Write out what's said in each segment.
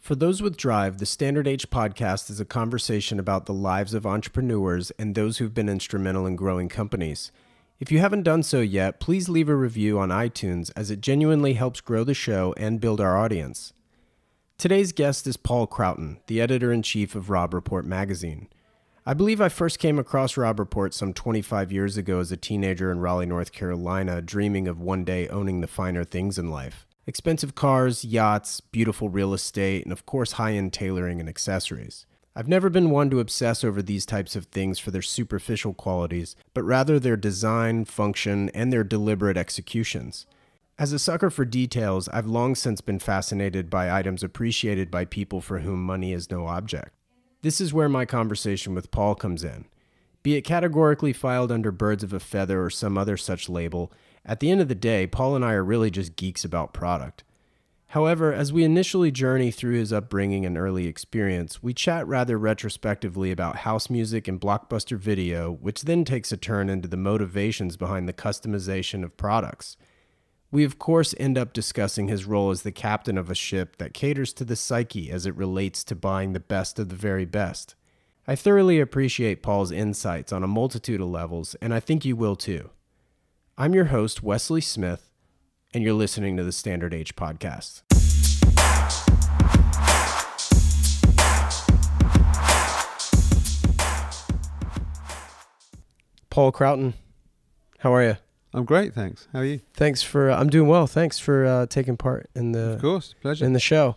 For those with drive, the Standard H podcast is a conversation about the lives of entrepreneurs and those who've been instrumental in growing companies. If you haven't done so yet, please leave a review on iTunes as it genuinely helps grow the show and build our audience. Today's guest is Paul Croughton, the editor-in-chief of Robb Report magazine. I believe I first came across Robb Report some 25 years ago as a teenager in Raleigh, North Carolina, dreaming of one day owning the finer things in life. Expensive cars, yachts, beautiful real estate, and of course high-end tailoring and accessories. I've never been one to obsess over these types of things for their superficial qualities, but rather their design, function, and their deliberate executions. As a sucker for details, I've long since been fascinated by items appreciated by people for whom money is no object. This is where my conversation with Paul comes in. Be it categorically filed under birds of a feather or some other such label, at the end of the day, Paul and I are really just geeks about product. However, as we initially journey through his upbringing and early experience, we chat rather retrospectively about house music and Blockbuster video, which then takes a turn into the motivations behind the customization of products. We of course end up discussing his role as the captain of a ship that caters to the psyche as it relates to buying the best of the very best. I thoroughly appreciate Paul's insights on a multitude of levels, and I think you will too. I'm your host, Wesley Smith, and you're listening to the Standard H podcast. Paul Croughton, how are you? I'm great, thanks. How are you? Thanks for, I'm doing well. Thanks for taking part in the, of course, pleasure. in the show.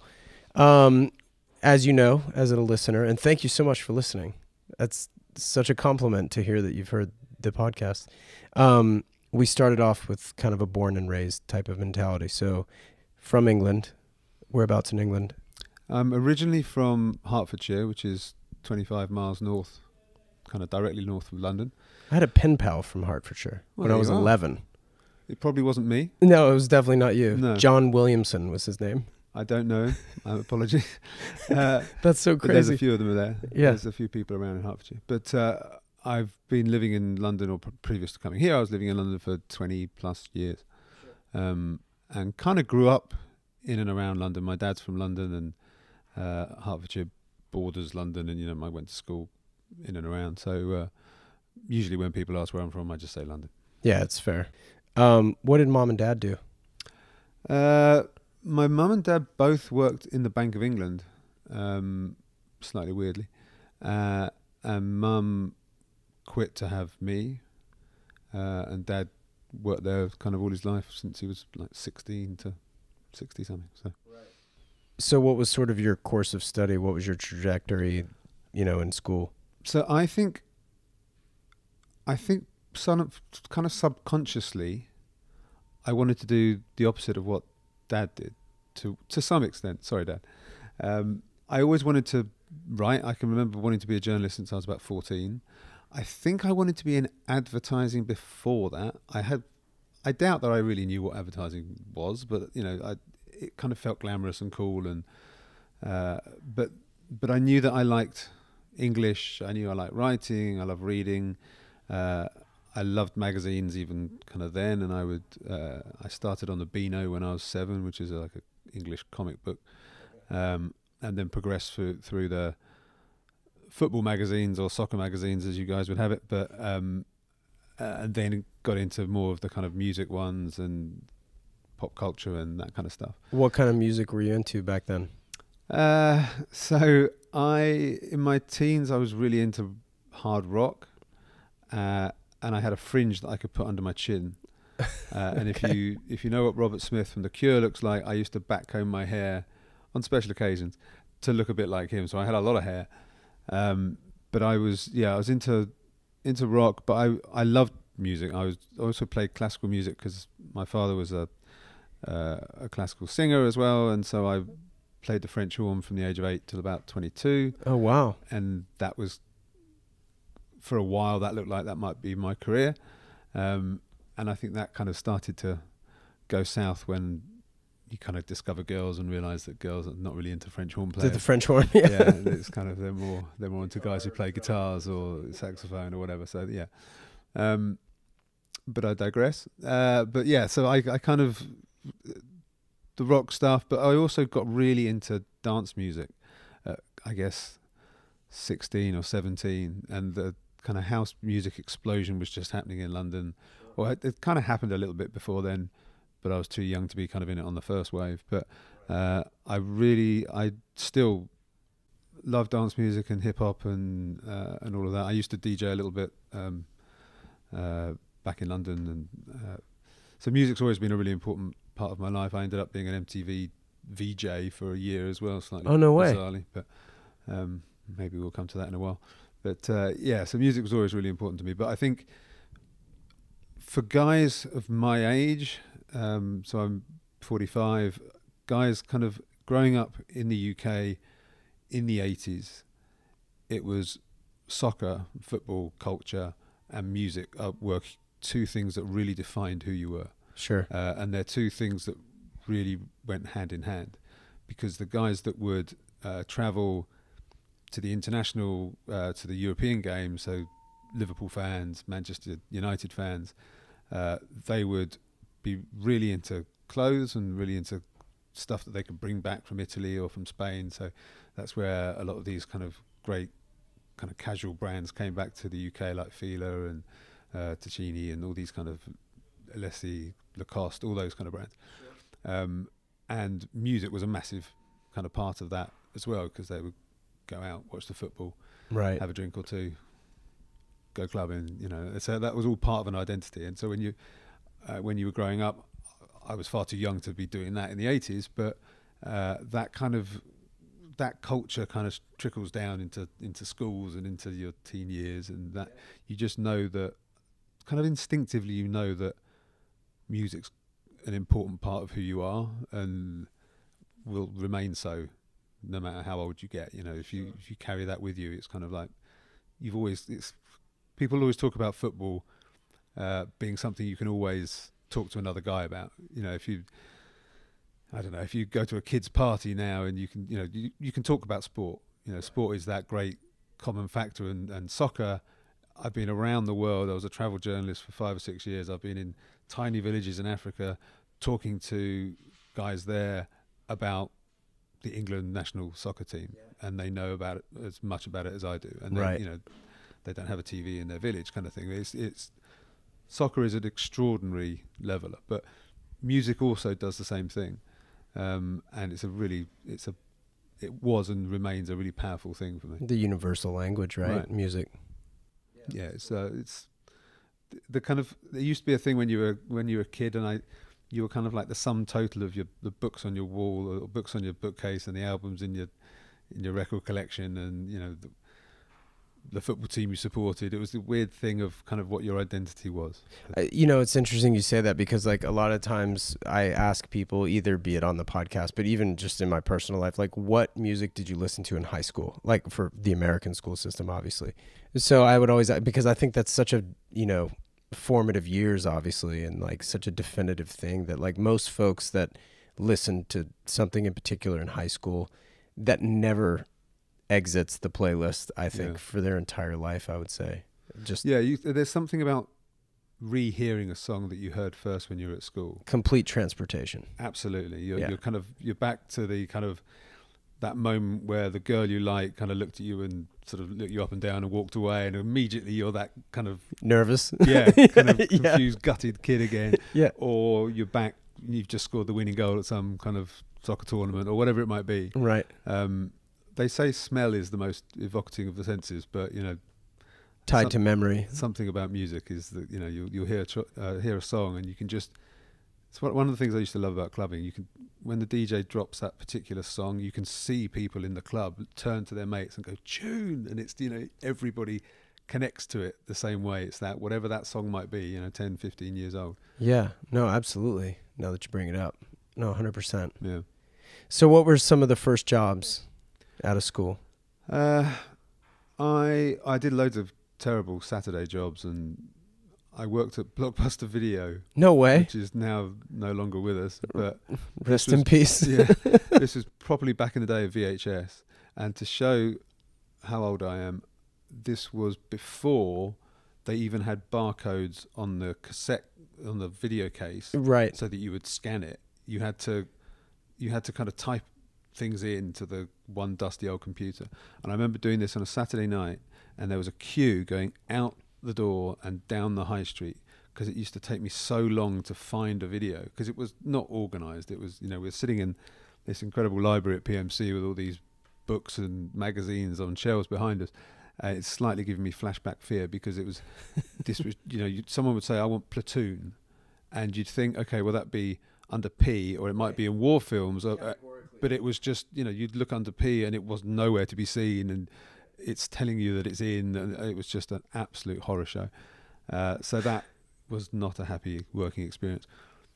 As you know, as a listener, and thank you so much for listening. That's such a compliment to hear that you've heard the podcast. We started off with kind of a born and raised type of mentality. So from England, whereabouts in England? I'm originally from Hertfordshire, which is 25 miles north, kind of directly north of London. I had a pen pal from Hertfordshire when I was 11. It probably wasn't me. No, it was definitely not you. No. John Williamson was his name. I don't know. Apologies. That's so crazy. There's a few of them there. Yeah. There's a few people around in Hertfordshire. But I've been living in London, or previous to coming here, I was living in London for 20 plus years. And kind of grew up in and around London. My dad's from London, and Hertfordshire borders London, and I went to school in and around. So usually when people ask where I'm from, I just say London. Yeah, it's fair. What did mom and dad do? My mum and dad both worked in the Bank of England, slightly weirdly. And mum quit to have me, and dad worked there kind of all his life since he was like 16 to 60 something. So what was sort of your course of study? What was your trajectory, in school? So I think kind of subconsciously, I wanted to do the opposite of what Dad did, to some extent. Sorry, Dad. I always wanted to write. I can remember wanting to be a journalist since I was about 14. I think I wanted to be in advertising before that. I doubt that I really knew what advertising was, but it kind of felt glamorous and cool, and but I knew that I liked English. I knew I liked writing. I loved reading. I loved magazines even kind of then, and I started on the Beano when I was 7, which is like an English comic book, and then progressed through the football magazines or soccer magazines, as you guys would have it, but and then got into more of the kind of music ones and pop culture and that kind of stuff. What kind of music were you into back then? So in my teens, I was really into hard rock, and I had a fringe that I could put under my chin. And Okay. if you know what Robert Smith from The Cure looks like, I used to backcomb my hair on special occasions to look a bit like him. So I had a lot of hair. But I was into rock, but I loved music. I also played classical music because my father was a classical singer as well, and so I played the French horn from the age of 8 till about 22. Oh, wow. And that was, for a while, that looked like that might be my career. And I think that kind of started to go south when you kind of discover girls and realise that girls are not really into French horn players. Did the French horn? Yeah. Yeah, it's kind of they're more into guys who play guitars or saxophone or whatever. So yeah, but I digress. But yeah, so I kind of the rock stuff, but I also got really into dance music. I guess 16 or 17, and the kind of house music explosion was just happening in London. Well, it kind of happened a little bit before then, but I was too young to be kind of in it on the first wave. But I still love dance music and hip hop and all of that. I used to DJ a little bit back in London, and so music's always been a really important part of my life. I ended up being an MTV VJ for a year as well, slightly bizarrely, but maybe we'll come to that in a while. But yeah, so music was always really important to me. But I think for guys of my age, so I'm 45, guys kind of growing up in the UK in the 80s, it was soccer, football, culture, and music were two things that really defined who you were. Sure. And they're two things that really went hand in hand, because the guys that would travel to the international, to the European games, so Liverpool fans, Manchester United fans, they would be really into clothes and really into stuff that they could bring back from Italy or from Spain. So that's where a lot of these kind of great kind of casual brands came back to the UK, like Fila and Ticini and all these kind of Alessi, Lacoste, all those kind of brands. Sure. And music was a massive kind of part of that as well, because they would go out, watch the football, right, have a drink or two, go clubbing, you know. So that was all part of an identity. And so when you were growing up, I was far too young to be doing that in the 80s, but that culture kind of trickles down into schools and into your teen years, and that you just know that kind of instinctively you know that music's an important part of who you are and will remain no matter how old you get. You know, if you carry that with you, it's kind of like people always talk about football being something you can always talk to another guy about. You know, if you go to a kid's party now and you can talk about sport. You know, sport is that great common factor, and soccer. I've been around the world. I was a travel journalist for 5 or 6 years. I've been in tiny villages in Africa talking to guys there about the England national soccer team, and they know about it as much about it as I do. And right. they, you know, they don't have a TV in their village, kind of thing. It's soccer is an extraordinary leveler, but music also does the same thing, and it was and remains a really powerful thing for me. The universal language, right? Music. Yeah, it's the kind of, there used to be a thing when you were a kid, and you were kind of like the sum total of the books on your wall or books on your bookcase and the albums in your record collection, and you know the football team you supported. It was the weird thing of kind of what your identity was. You know, it's interesting you say that, because like a lot of times I ask people, either be it on the podcast, but even just in my personal life, like, what music did you listen to in high school? Like, for the American school system, obviously. So I would always, because I think that's such a, you know, formative years, obviously, and like such a definitive thing that like most folks that listen to something in particular in high school, that never exits the playlist, I think, for their entire life, I would say. Just there's something about rehearing a song that you heard first when you were at school. Complete transportation. Absolutely. You're back to the kind of that moment where the girl you like kind of looked at you and sort of looked you up and down and walked away, and immediately you're that kind of nervous, kind of confused, gutted kid again. Or you're back, you've just scored the winning goal at some kind of soccer tournament or whatever it might be. Right. They say smell is the most evocative of the senses, but you know, tied to memory. Something about music is that, you know, you'll hear a song and you can just. It's one of the things I used to love about clubbing. You can, when the DJ drops that particular song, you can see people in the club turn to their mates and go tune, and it's, you know, everybody connects to it the same way. It's that whatever that song might be, you know, 10, 15 years old. Yeah, no, absolutely. Now that you bring it up, no, 100%. Yeah. So, what were some of the first jobs out of school? I did loads of terrible Saturday jobs, and I worked at Blockbuster Video. No way. Which is now no longer with us. But rest in peace. Yeah, this was probably back in the day of VHS. And to show how old I am, this was before they even had barcodes on the cassette, on the video case. Right. So that you would scan it. You had to you had to kind of type things into the one dusty old computer. And I remember doing this on a Saturday night, and there was a queue going out the door and down the high street, because it used to take me so long to find a video, because it was not organised. It was, we were sitting in this incredible library at PMC with all these books and magazines on shelves behind us. It's slightly giving me flashback fear, because it was this was, someone would say, I want Platoon, and you'd think, okay, well, that'd be under P, or it might be in war films, but it was just, you'd look under P and it was nowhere to be seen, and it's telling you that it's in, and it was just an absolute horror show. So that was not a happy working experience.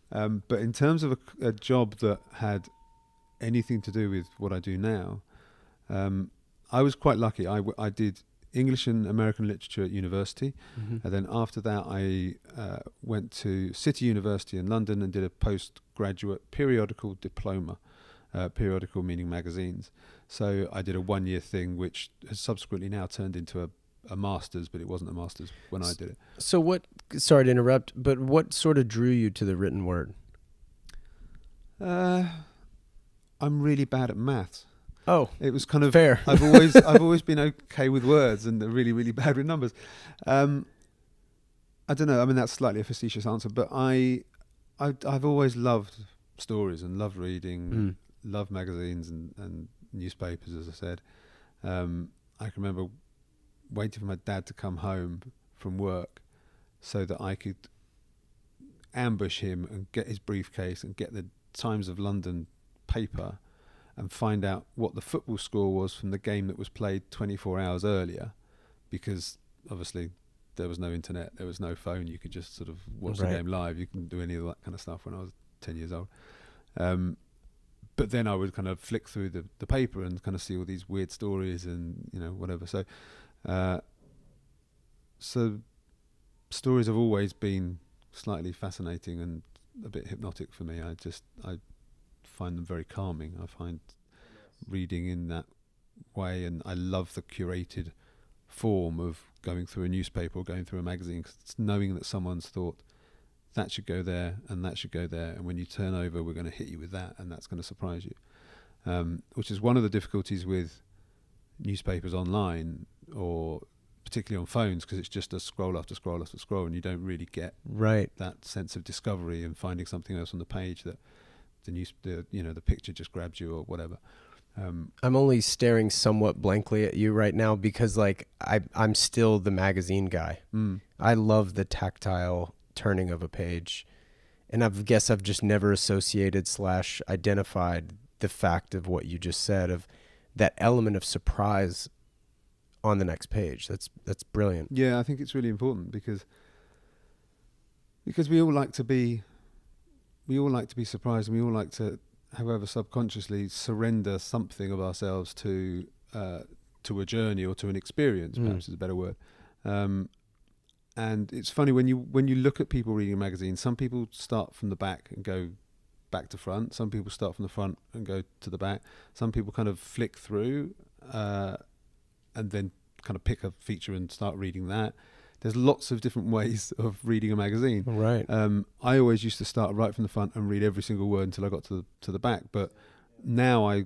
But in terms of a job that had anything to do with what I do now, I was quite lucky. I did English and American literature at university, and then after that I went to City University in London and did a postgraduate periodical diploma, periodical meaning magazines. So I did a 1-year thing, which has subsequently now turned into a master's, but it wasn't a master's when I did it. So sorry to interrupt, but what sort of drew you to the written word? I'm really bad at maths. Oh, it was kind of fair. I've always been okay with words, and really, really bad with numbers. I don't know. I mean, that's slightly a facetious answer, but I've always loved stories and loved reading, loved magazines and newspapers, as I said. I can remember waiting for my dad to come home from work so that I could ambush him and get his briefcase and get the Times of London paper and find out what the football score was from the game that was played 24 hours earlier, because obviously there was no internet, there was no phone, you could just sort of watch the game live. You couldn't do any of that kind of stuff when I was 10 years old. But then I would kind of flick through the paper and kind of see all these weird stories and whatever. So stories have always been slightly fascinating and a bit hypnotic for me. I find them very calming. I find reading in that way, and I love the curated form of going through a newspaper or going through a magazine, 'cause it's knowing that someone's thought that should go there and that should go there, and when you turn over we're going to hit you with that, and that's going to surprise you, which is one of the difficulties with newspapers online, or particularly on phones, because it's just a scroll after scroll after scroll, and you don't really get that sense of discovery and finding something else on the page that the picture just grabs you or whatever. I'm only staring somewhat blankly at you right now because I'm still the magazine guy. I love the tactile turning of a page, and I guess I've just never associated / identified the fact of what you just said, of that element of surprise on the next page. That's brilliant. Yeah, I think it's really important because we all like to be surprised, and we all like to, however subconsciously, surrender something of ourselves to a journey or to an experience, perhaps is a better word. And it's funny when you look at people reading a magazine, some people start from the back and go back to front, some people start from the front and go to the back, some people kind of flick through and then kind of pick a feature and start reading that. There's lots of different ways of reading a magazine. Right. I always used to start right from the front and read every single word until I got to the back. But now I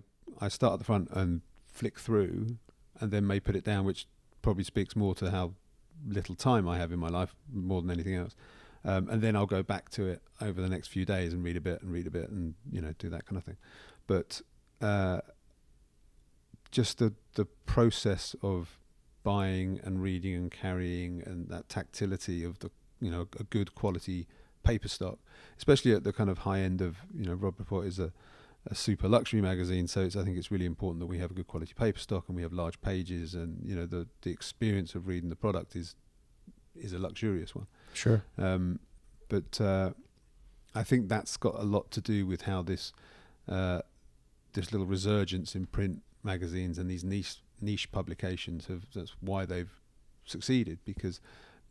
start at the front and flick through and then may put it down, which probably speaks more to how little time I have in my life more than anything else. And then I'll go back to it over the next few days and read a bit and do that kind of thing. But just the process of buying and reading and carrying, and that tactility of a good quality paper stock, especially at the kind of high end of Robb Report is a super luxury magazine, so I think it's really important that we have a good quality paper stock and we have large pages, and the experience of reading the product is a luxurious one. Sure. But I think that's got a lot to do with how this little resurgence in print magazines and these niche publications that's why they've succeeded, because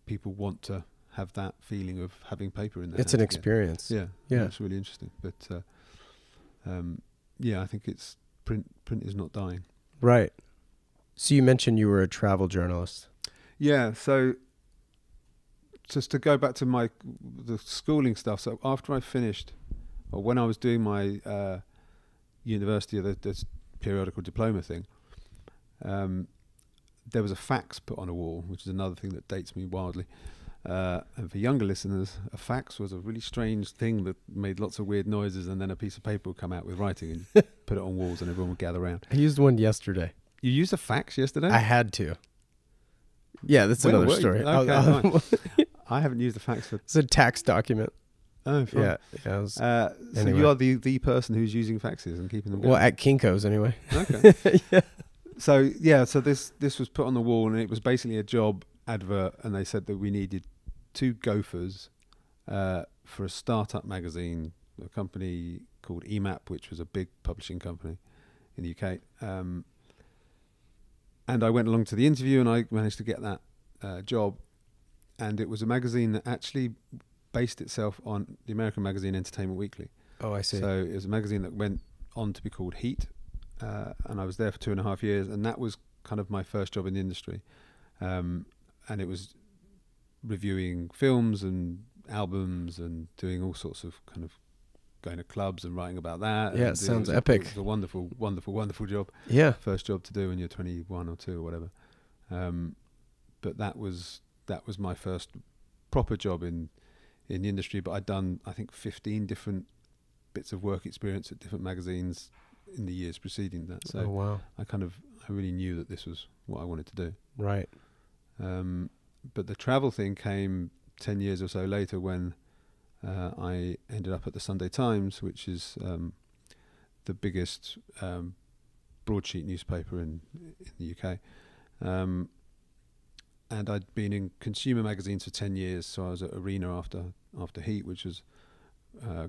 people want to have that feeling of having paper in their hands. It's an experience. Yeah, it's really interesting. But I think it's print is not dying. Right. So you mentioned you were a travel journalist. Yeah, so just to go back to the schooling stuff, so after I finished, or when I was doing my university, or the periodical diploma thing, there was a fax put on a wall, which is another thing that dates me wildly. And for younger listeners, a fax was a really strange thing that made lots of weird noises, and then a piece of paper would come out with writing, and you put it on walls, and everyone would gather around. I used one yesterday. You used a fax yesterday? I had to. Yeah, that's another story. Okay, I haven't used a fax for... It's a tax document. Oh, fine. Yeah. So anyway. you are the person who's using faxes and keeping them going? Well, at Kinko's anyway. Okay. Yeah. So this was put on the wall, and it was basically a job advert, and they said that we needed 2 gophers for a startup magazine, a company called EMAP, which was a big publishing company in the UK. And I went along to the interview, and I managed to get that job. And it was a magazine that actually based itself on the American magazine Entertainment Weekly. Oh, I see. So it was a magazine that went on to be called Heat. And I was there for 2.5 years, and that was kind of my first job in the industry. And it was reviewing films and albums and doing all sorts of kind of going to clubs and writing about that. Yeah, it sounds epic. It was a wonderful, wonderful, wonderful job. Yeah. First job to do when you're 21 or 2 or whatever. But that was my first proper job in the industry. But I'd done, I think, 15 different bits of work experience at different magazines in the years preceding that. So wow. I really knew that this was what I wanted to do. Right. But the travel thing came 10 years or so later, when I ended up at the Sunday Times, which is the biggest broadsheet newspaper in the UK. And I'd been in consumer magazines for 10 years, so I was at Arena after Heat, which was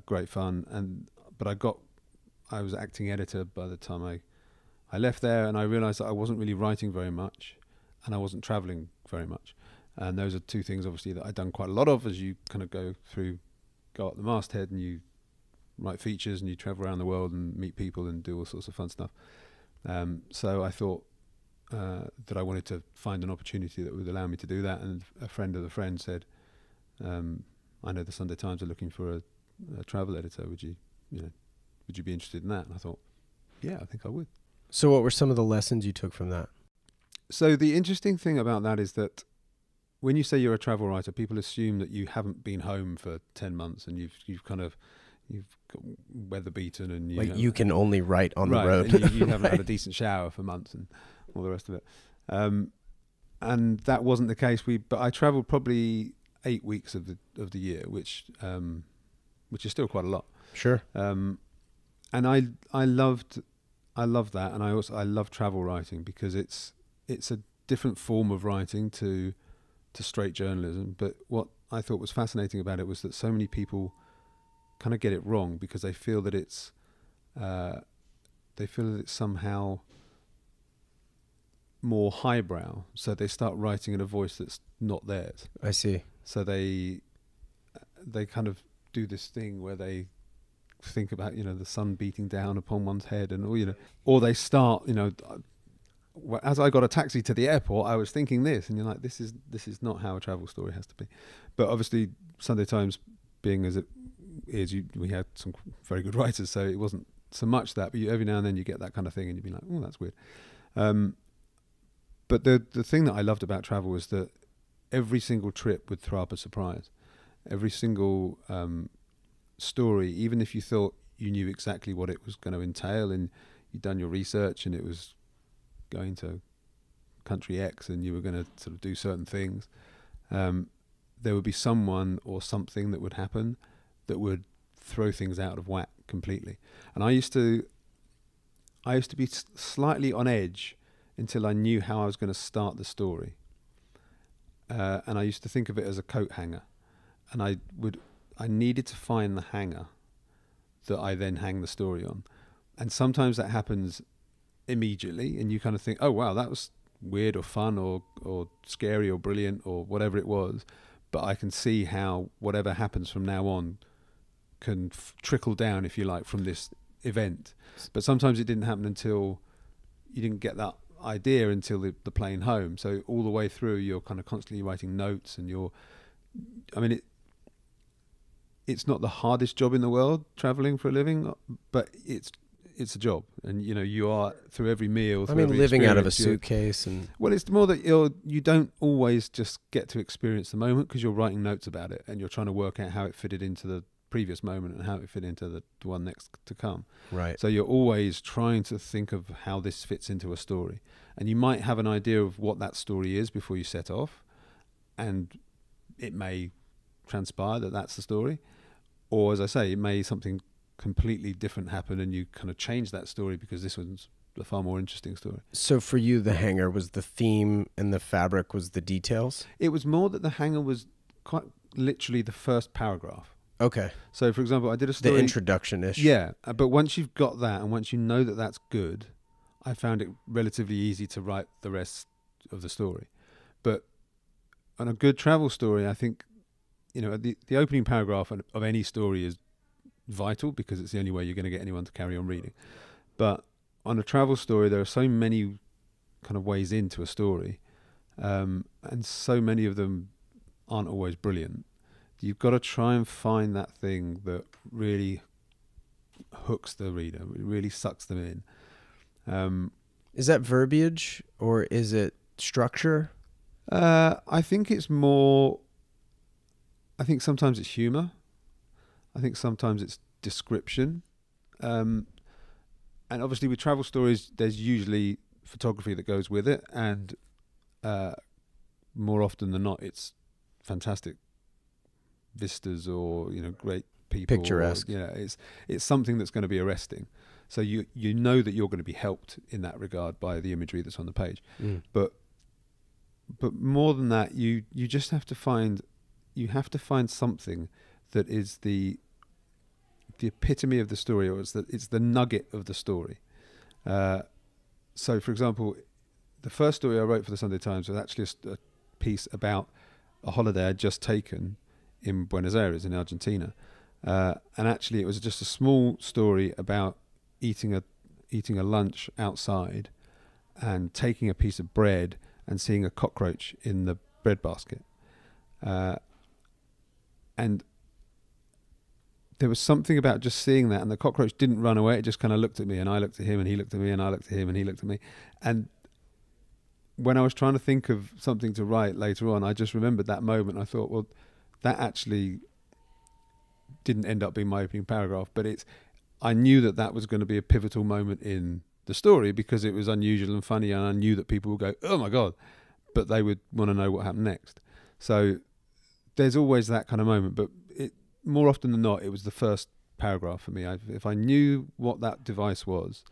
great fun. But I was acting editor by the time I left there, and I realised that I wasn't really writing very much, and I wasn't travelling very much. And those are 2 things, obviously, that I'd done quite a lot of as you kind of go up the masthead, and you write features, and you travel around the world and meet people and do all sorts of fun stuff. So I thought that I wanted to find an opportunity that would allow me to do that. And a friend of a friend said, I know the Sunday Times are looking for a travel editor. Would you be interested in that? And I thought, yeah, I think I would. So what were some of the lessons you took from that? So the interesting thing about that is that when you say you're a travel writer, people assume that you haven't been home for 10 months and you've got weather beaten, and you can only write on the road. And you haven't had a decent shower for months and all the rest of it. And that wasn't the case. But I travelled probably 8 weeks of the year, which is still quite a lot. Sure. And I loved that, and I love travel writing because it's a different form of writing to straight journalism. But what I thought was fascinating about it was that so many people kind of get it wrong because they feel that it's somehow more highbrow, so they start writing in a voice that's not theirs. I see. So they kind of do this thing where they think about the sun beating down upon one's head, and or they start as I got a taxi to the airport, I was thinking this, and you're like, this is not how a travel story has to be. But obviously, Sunday Times being as it is, we had some very good writers, so it wasn't so much that. But every now and then you get that kind of thing, and you'd be like, oh, that's weird. But the thing that I loved about travel was that every single trip would throw up a surprise. Every single story, even if you thought you knew exactly what it was going to entail, and you'd done your research, and it was going to country X, and you were going to sort of do certain things, there would be someone or something that would happen that would throw things out of whack completely. And I used to be slightly on edge until I knew how I was going to start the story. And I used to think of it as a coat hanger, and I needed to find the hanger that I then hang the story on. And sometimes that happens immediately, and you kind of think, oh wow, that was weird or fun or scary or brilliant or whatever it was, but I can see how whatever happens from now on can trickle down, if you like, from this event. But sometimes it didn't happen until you didn't get that idea until the plane home. So all the way through, you're kind of constantly writing notes, and it's not the hardest job in the world, traveling for a living, but it's a job, and you are through every meal. I mean, living out of a suitcase, and well, it's more that you don't always just get to experience the moment because you're writing notes about it and you're trying to work out how it fitted into the previous moment and how it fit into the one next to come. Right. So you're always trying to think of how this fits into a story, and you might have an idea of what that story is before you set off, and it may transpire that that's the story, or as I say, it may something completely different happen and you kind of change that story because this one's a far more interesting story. So for you, the hanger was the theme and the fabric was the details? It was more that the hanger was quite literally the first paragraph. Okay. So for example, I did a story, the introduction-ish. yeah, but once you've got that and once you know that that's good, I found it relatively easy to write the rest of the story. But on a good travel story, I think the opening paragraph of any story is vital because it's the only way you're going to get anyone to carry on reading. But on a travel story, there are so many kind of ways into a story, and so many of them aren't always brilliant. You've got to try and find that thing that really hooks the reader, really sucks them in. Is that verbiage or is it structure? I think it's more. I think sometimes it's humor. I think sometimes it's description. And obviously with travel stories, there's usually photography that goes with it. And more often than not, it's fantastic vistas or, great people. Picturesque. Or, it's something that's going to be arresting. So you know that you're going to be helped in that regard by the imagery that's on the page. Mm. But more than that, you just have to find something that is the epitome of the story, or it's the nugget of the story. So, for example, the first story I wrote for the Sunday Times was actually a piece about a holiday I'd just taken in Buenos Aires in Argentina, and actually it was just a small story about eating a lunch outside and taking a piece of bread and seeing a cockroach in the bread basket. And there was something about just seeing that, and the cockroach didn't run away. It just kind of looked at me, and I looked at him, and he looked at me, and I looked at him, and he looked at me. And when I was trying to think of something to write later on, I just remembered that moment. I thought, well, that actually didn't end up being my opening paragraph, but I knew that was going to be a pivotal moment in the story because it was unusual and funny, and I knew that people would go, oh my God, but they would want to know what happened next. So there's always that kind of moment, but more often than not, it was the first paragraph for me. If I knew what that device was,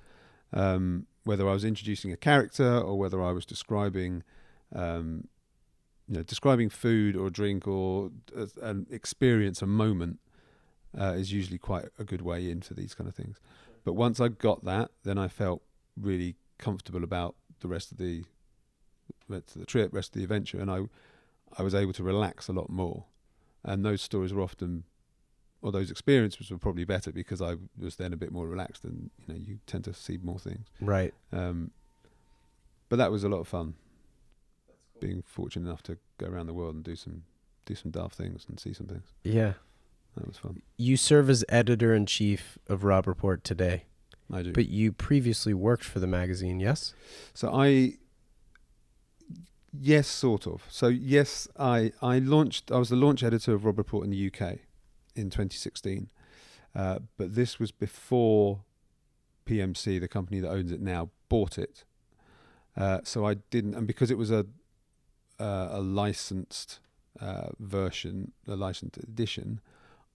whether I was introducing a character or whether I was describing, describing food or drink or an experience, a moment, is usually quite a good way into these kind of things. But once I got that, then I felt really comfortable about the rest of the trip, rest of the adventure, and I was able to relax a lot more. And those stories were often, or those experiences were probably better because I was then a bit more relaxed, and you tend to see more things. Right. But that was a lot of fun. Being fortunate enough to go around the world and do some daft things and see some things. Yeah. That was fun. You serve as editor-in-chief of Robb Report today. I do. But you previously worked for the magazine, yes? So yes, sort of. So yes, I was the launch editor of Robb Report in the UK in 2016. But this was before PMC, the company that owns it now, bought it. So I didn't, and because it was a licensed version, a licensed edition,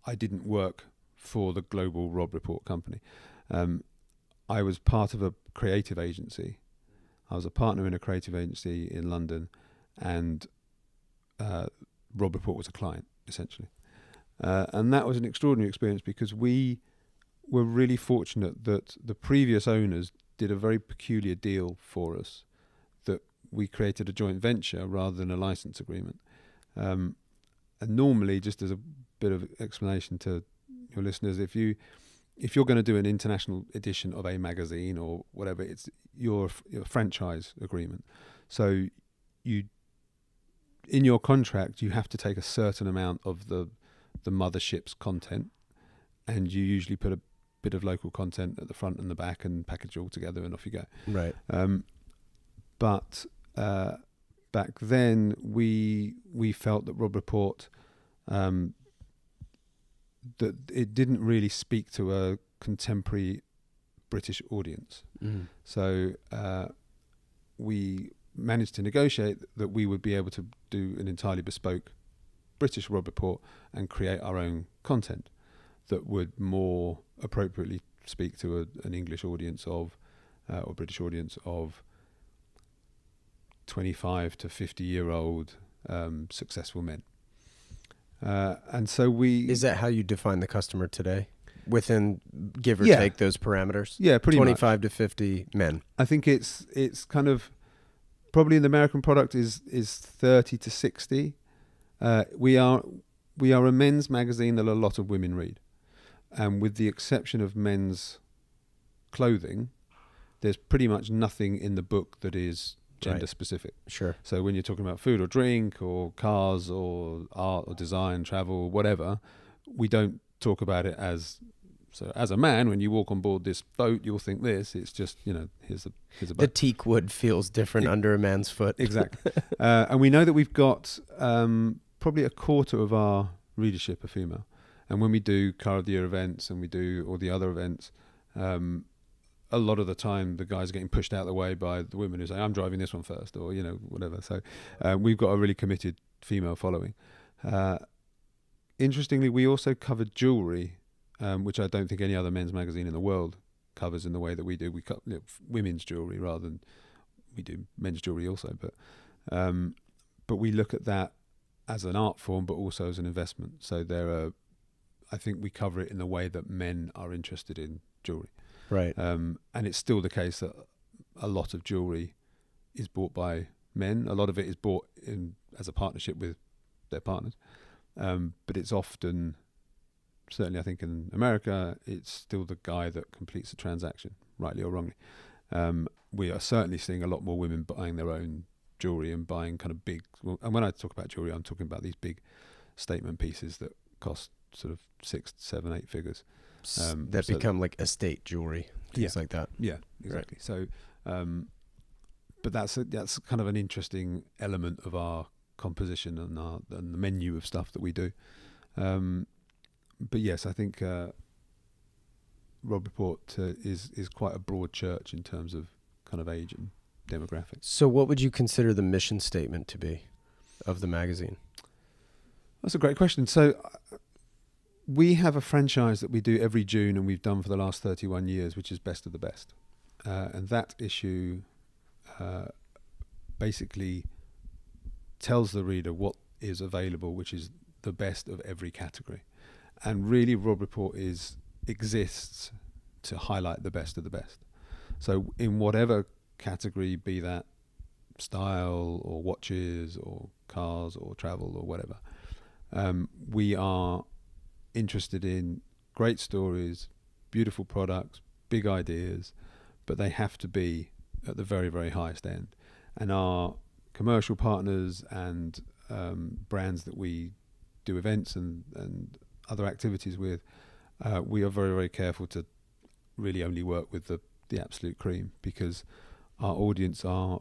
I didn't work for the global Robb Report company. I was part of a creative agency. I was a partner in a creative agency in London, and Robb Report was a client, essentially. And that was an extraordinary experience because we were really fortunate that the previous owners did a very peculiar deal for us, that we created a joint venture rather than a license agreement. And normally, just as a bit of explanation to your listeners, if you're going to do an international edition of a magazine or whatever, it's your franchise agreement. So in your contract, you have to take a certain amount of the mothership's content, and you usually put bit of local content at the front and the back and package it all together and off you go. Right. But back then we felt that Robb Report, that it didn't really speak to a contemporary British audience. So we managed to negotiate that we would be able to do an entirely bespoke British Robb Report and create our own content that would more appropriately speak to an English audience of or British audience of 25 to 50-year-old successful men. And so Is that how you define the customer today? Within, give or Yeah. take, those parameters? Yeah, pretty 25 to 50 men. I think it's kind of probably in the American product is 30 to 60. We are a men's magazine that a lot of women read, and with the exception of men's clothing, there's pretty much nothing in the book that is gender specific. Sure. So when you're talking about food or drink or cars or art or design, travel, whatever, we don't talk about it as. So as a man, when you walk on board this boat, you'll think this. It's just, here's a boat. The teak wood feels different under a man's foot. Exactly. And we know that we've got probably a quarter of our readership are female. And when we do Car of the Year events and we do all the other events, a lot of the time the guys are getting pushed out of the way by the women who say, I'm driving this one first, or, whatever. So we've got a really committed female following. Interestingly, we also covered jewellery, which I don't think any other men's magazine in the world covers in the way that we do. We cover women's jewellery rather than we do men's jewellery also. But we look at that as an art form, but also as an investment. So I think we cover it in the way that men are interested in jewellery. Right. And it's still the case that a lot of jewellery is bought by men. A lot of it is bought as a partnership with their partners. But it's often, certainly I think in America, it's still the guy that completes the transaction, rightly or wrongly. We are certainly seeing a lot more women buying their own jewellery and buying kind of big, and when I talk about jewellery, I'm talking about these big statement pieces that cost sort of 6, 7, 8 figures. That become like estate jewelry, things like that. Yeah, exactly. Right. So, but that's kind of an interesting element of our composition and the menu of stuff that we do. But yes, I think Robb Report is quite a broad church in terms of kind of age and demographics. So what would you consider the mission statement to be of the magazine? That's a great question. So we have a franchise that we do every June and we've done for the last 31 years, which is Best of the Best. And that issue basically tells the reader what is available, which is the best of every category. And really Robb Report exists to highlight the best of the best. So in whatever category, be that style or watches or cars or travel or whatever, we are interested in great stories, beautiful products, big ideas, but they have to be at the very, very highest end. And our commercial partners and brands that we do events and other activities with, we are very, very careful to really only work with the absolute cream, because our audience are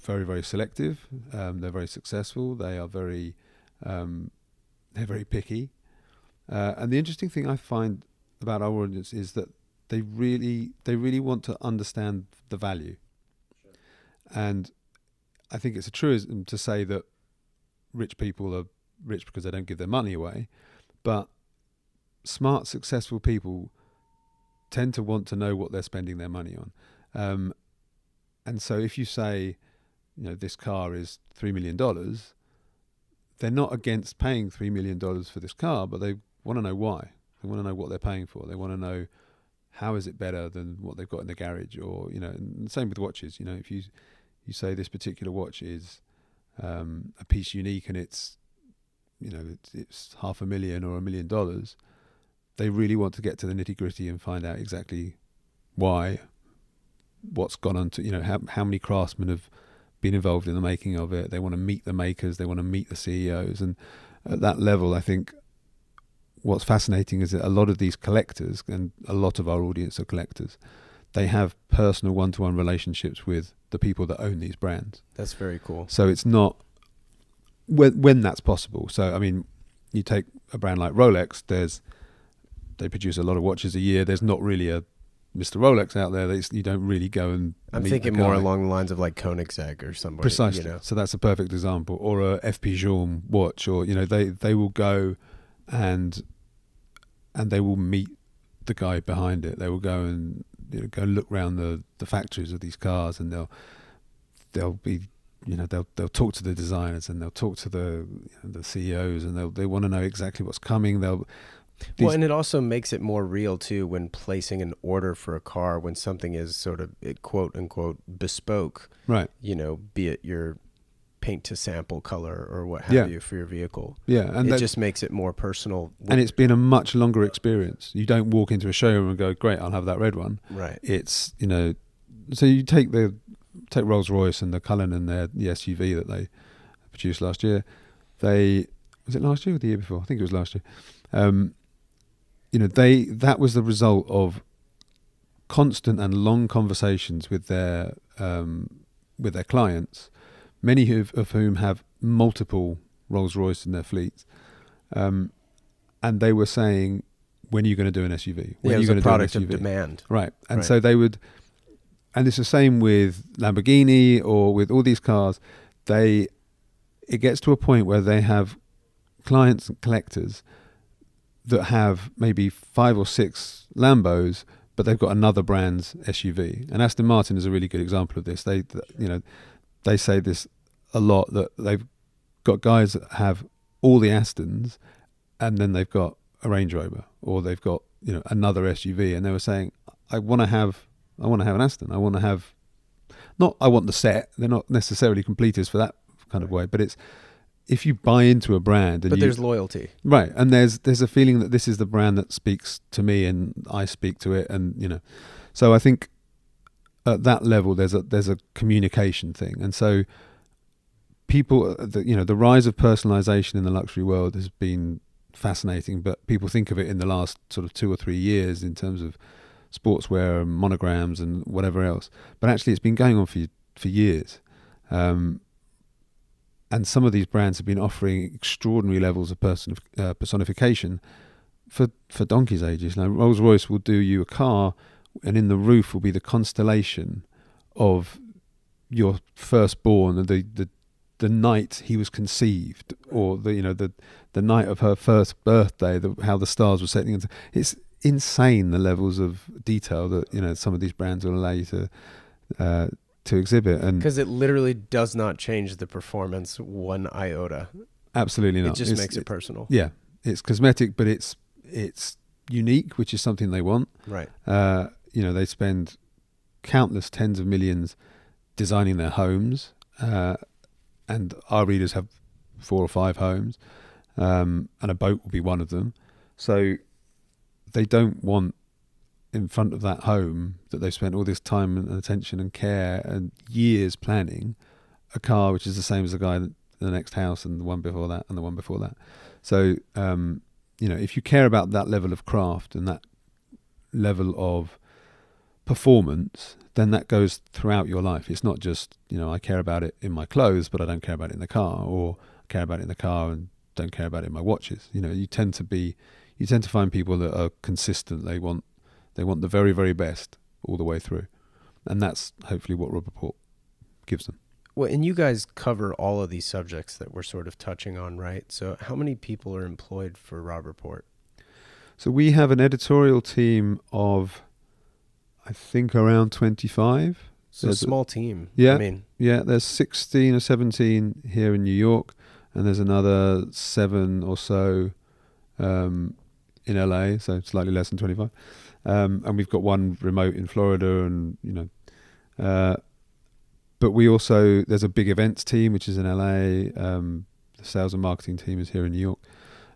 very, very selective. They're very successful. They are very picky. And the interesting thing I find about our audience is that they really want to understand the value. Sure. And I think it's a truism to say that rich people are rich because they don't give their money away, but smart, successful people tend to want to know what they're spending their money on. And so if you say, this car is $3 million, they're not against paying $3 million for this car, but they want to know why. They want to know what they're paying for. They want to know, how is it better than what they've got in the garage? Or, and the same with watches. If you say this particular watch is a piece unique and it's $500,000 or $1 million, they really want to get to the nitty gritty and find out exactly why, what's gone on to, how many craftsmen have been involved in the making of it. They want to meet the makers, they want to meet the CEOs. And at that level, I think what's fascinating is that a lot of these collectors, and a lot of our audience are collectors, they have personal one-to-one relationships with the people that own these brands. That's very cool. So it's not when that's possible. So I mean, you take a brand like Rolex. They produce a lot of watches a year. There's not really a Mr. Rolex out there. You don't really go and. I'm thinking more along the lines of like Koenigsegg or somebody. Precisely. You know? So that's a perfect example. Or a F. Pigeon watch, or they will go and they will meet the guy behind it. They will go and go look around the factories of these cars, and they'll be they'll talk to the designers, and they'll talk to the CEOs, and they want to know exactly what's coming. Well, and it also makes it more real too when placing an order for a car, when something is sort of quote unquote bespoke, right? Be it your paint to sample color or what have you for your vehicle. Yeah, and it just makes it more personal. And it's been a much longer experience. You don't walk into a showroom and go, "Great, I'll have that red one." Right. It's so you take Rolls-Royce and the Cullinan, the SUV that they produced last year. Was it last year or the year before? I think it was last year. That was the result of constant and long conversations with their clients, many of whom have multiple Rolls-Royce in their fleets, and they were saying, "When are you going to do an SUV? When are you going to do an SUV?" It's a product of demand, right? And so they would, and it's the same with Lamborghini or with all these cars. It gets to a point where they have clients and collectors that have maybe 5 or 6 Lambos, but they've got another brand's SUV. And Aston Martin is a really good example of this. They say this a lot, that they've got guys that have all the Astons, and then they've got a Range Rover, or they've got another SUV, and they were saying, I want to have an Aston. I want the set. They're not necessarily completers for that kind of way, but it's, if you buy into a brand, and there's loyalty, right? And there's a feeling that this is the brand that speaks to me, and I speak to it, and So I think at that level, there's a communication thing, and so people, the rise of personalization in the luxury world has been fascinating. But people think of it in the last sort of 2 or 3 years in terms of sportswear and monograms and whatever else. But actually, it's been going on for years. And some of these brands have been offering extraordinary levels of personification for donkey's ages. Now, Rolls-Royce will do you a car, and in the roof will be the constellation of your firstborn, the night he was conceived, or the night of her first birthday, how the stars were setting. It's insane, the levels of detail that some of these brands will allow you to exhibit, and because it literally does not change the performance one iota. Absolutely not. It just makes it personal. Yeah, it's cosmetic, but it's unique, which is something they want. Right. They spend countless tens of millions designing their homes, and our readers have 4 or 5 homes, and a boat will be one of them. So they don't want, in front of that home that they've spent all this time and attention and care and years planning, a car which is the same as the guy in the next house, and the one before that, and the one before that. So if you care about that level of craft and that level of performance, then that goes throughout your life. It's not just I care about it in my clothes, but I don't care about it in the car, or I care about it in the car and don't care about it in my watches. You tend to find people that are consistent. They want the very, very best all the way through. And that's hopefully what Robb Report gives them. Well, and you guys cover all of these subjects that we're sort of touching on, right? So how many people are employed for Robb Report? So we have an editorial team of, I think, around 25. So there's a small team. Yeah. There's 16 or 17 here in New York, and there's another 7 or so in LA, so slightly less than 25. And we've got one remote in Florida, and but we also, there's a big events team which is in LA. The sales and marketing team is here in New York.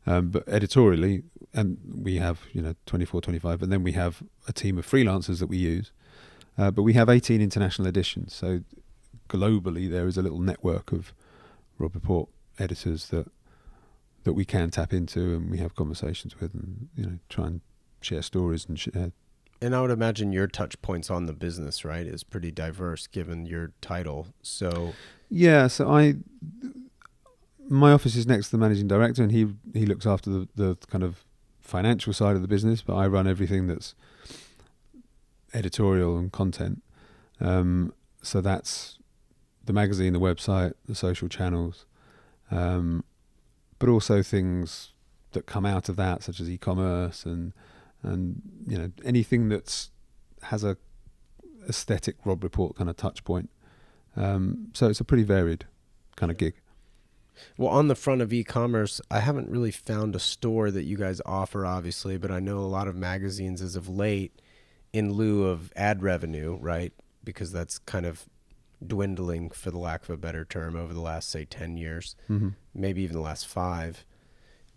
But editorially, and we have 24, 25, and then we have a team of freelancers that we use. But we have 18 international editions, so globally there is a little network of Robb Report editors that we can tap into and we have conversations with, and try and share stories and share. And I would imagine your touch points on the business, right, is pretty diverse given your title. So yeah, so my office is next to the managing director, and he looks after the kind of financial side of the business, but I run everything that's editorial and content. So that's the magazine, the website, the social channels, but also things that come out of that, such as e-commerce and anything that's has a aesthetic Robb Report kind of touch point. So it's a pretty varied kind of gig. Well, on the front of e-commerce, I haven't really found a store that you guys offer, obviously, but I know a lot of magazines as of late, in lieu of ad revenue, right? Because that's kind of dwindling, for the lack of a better term, over the last, say, 10 years, maybe even the last 5.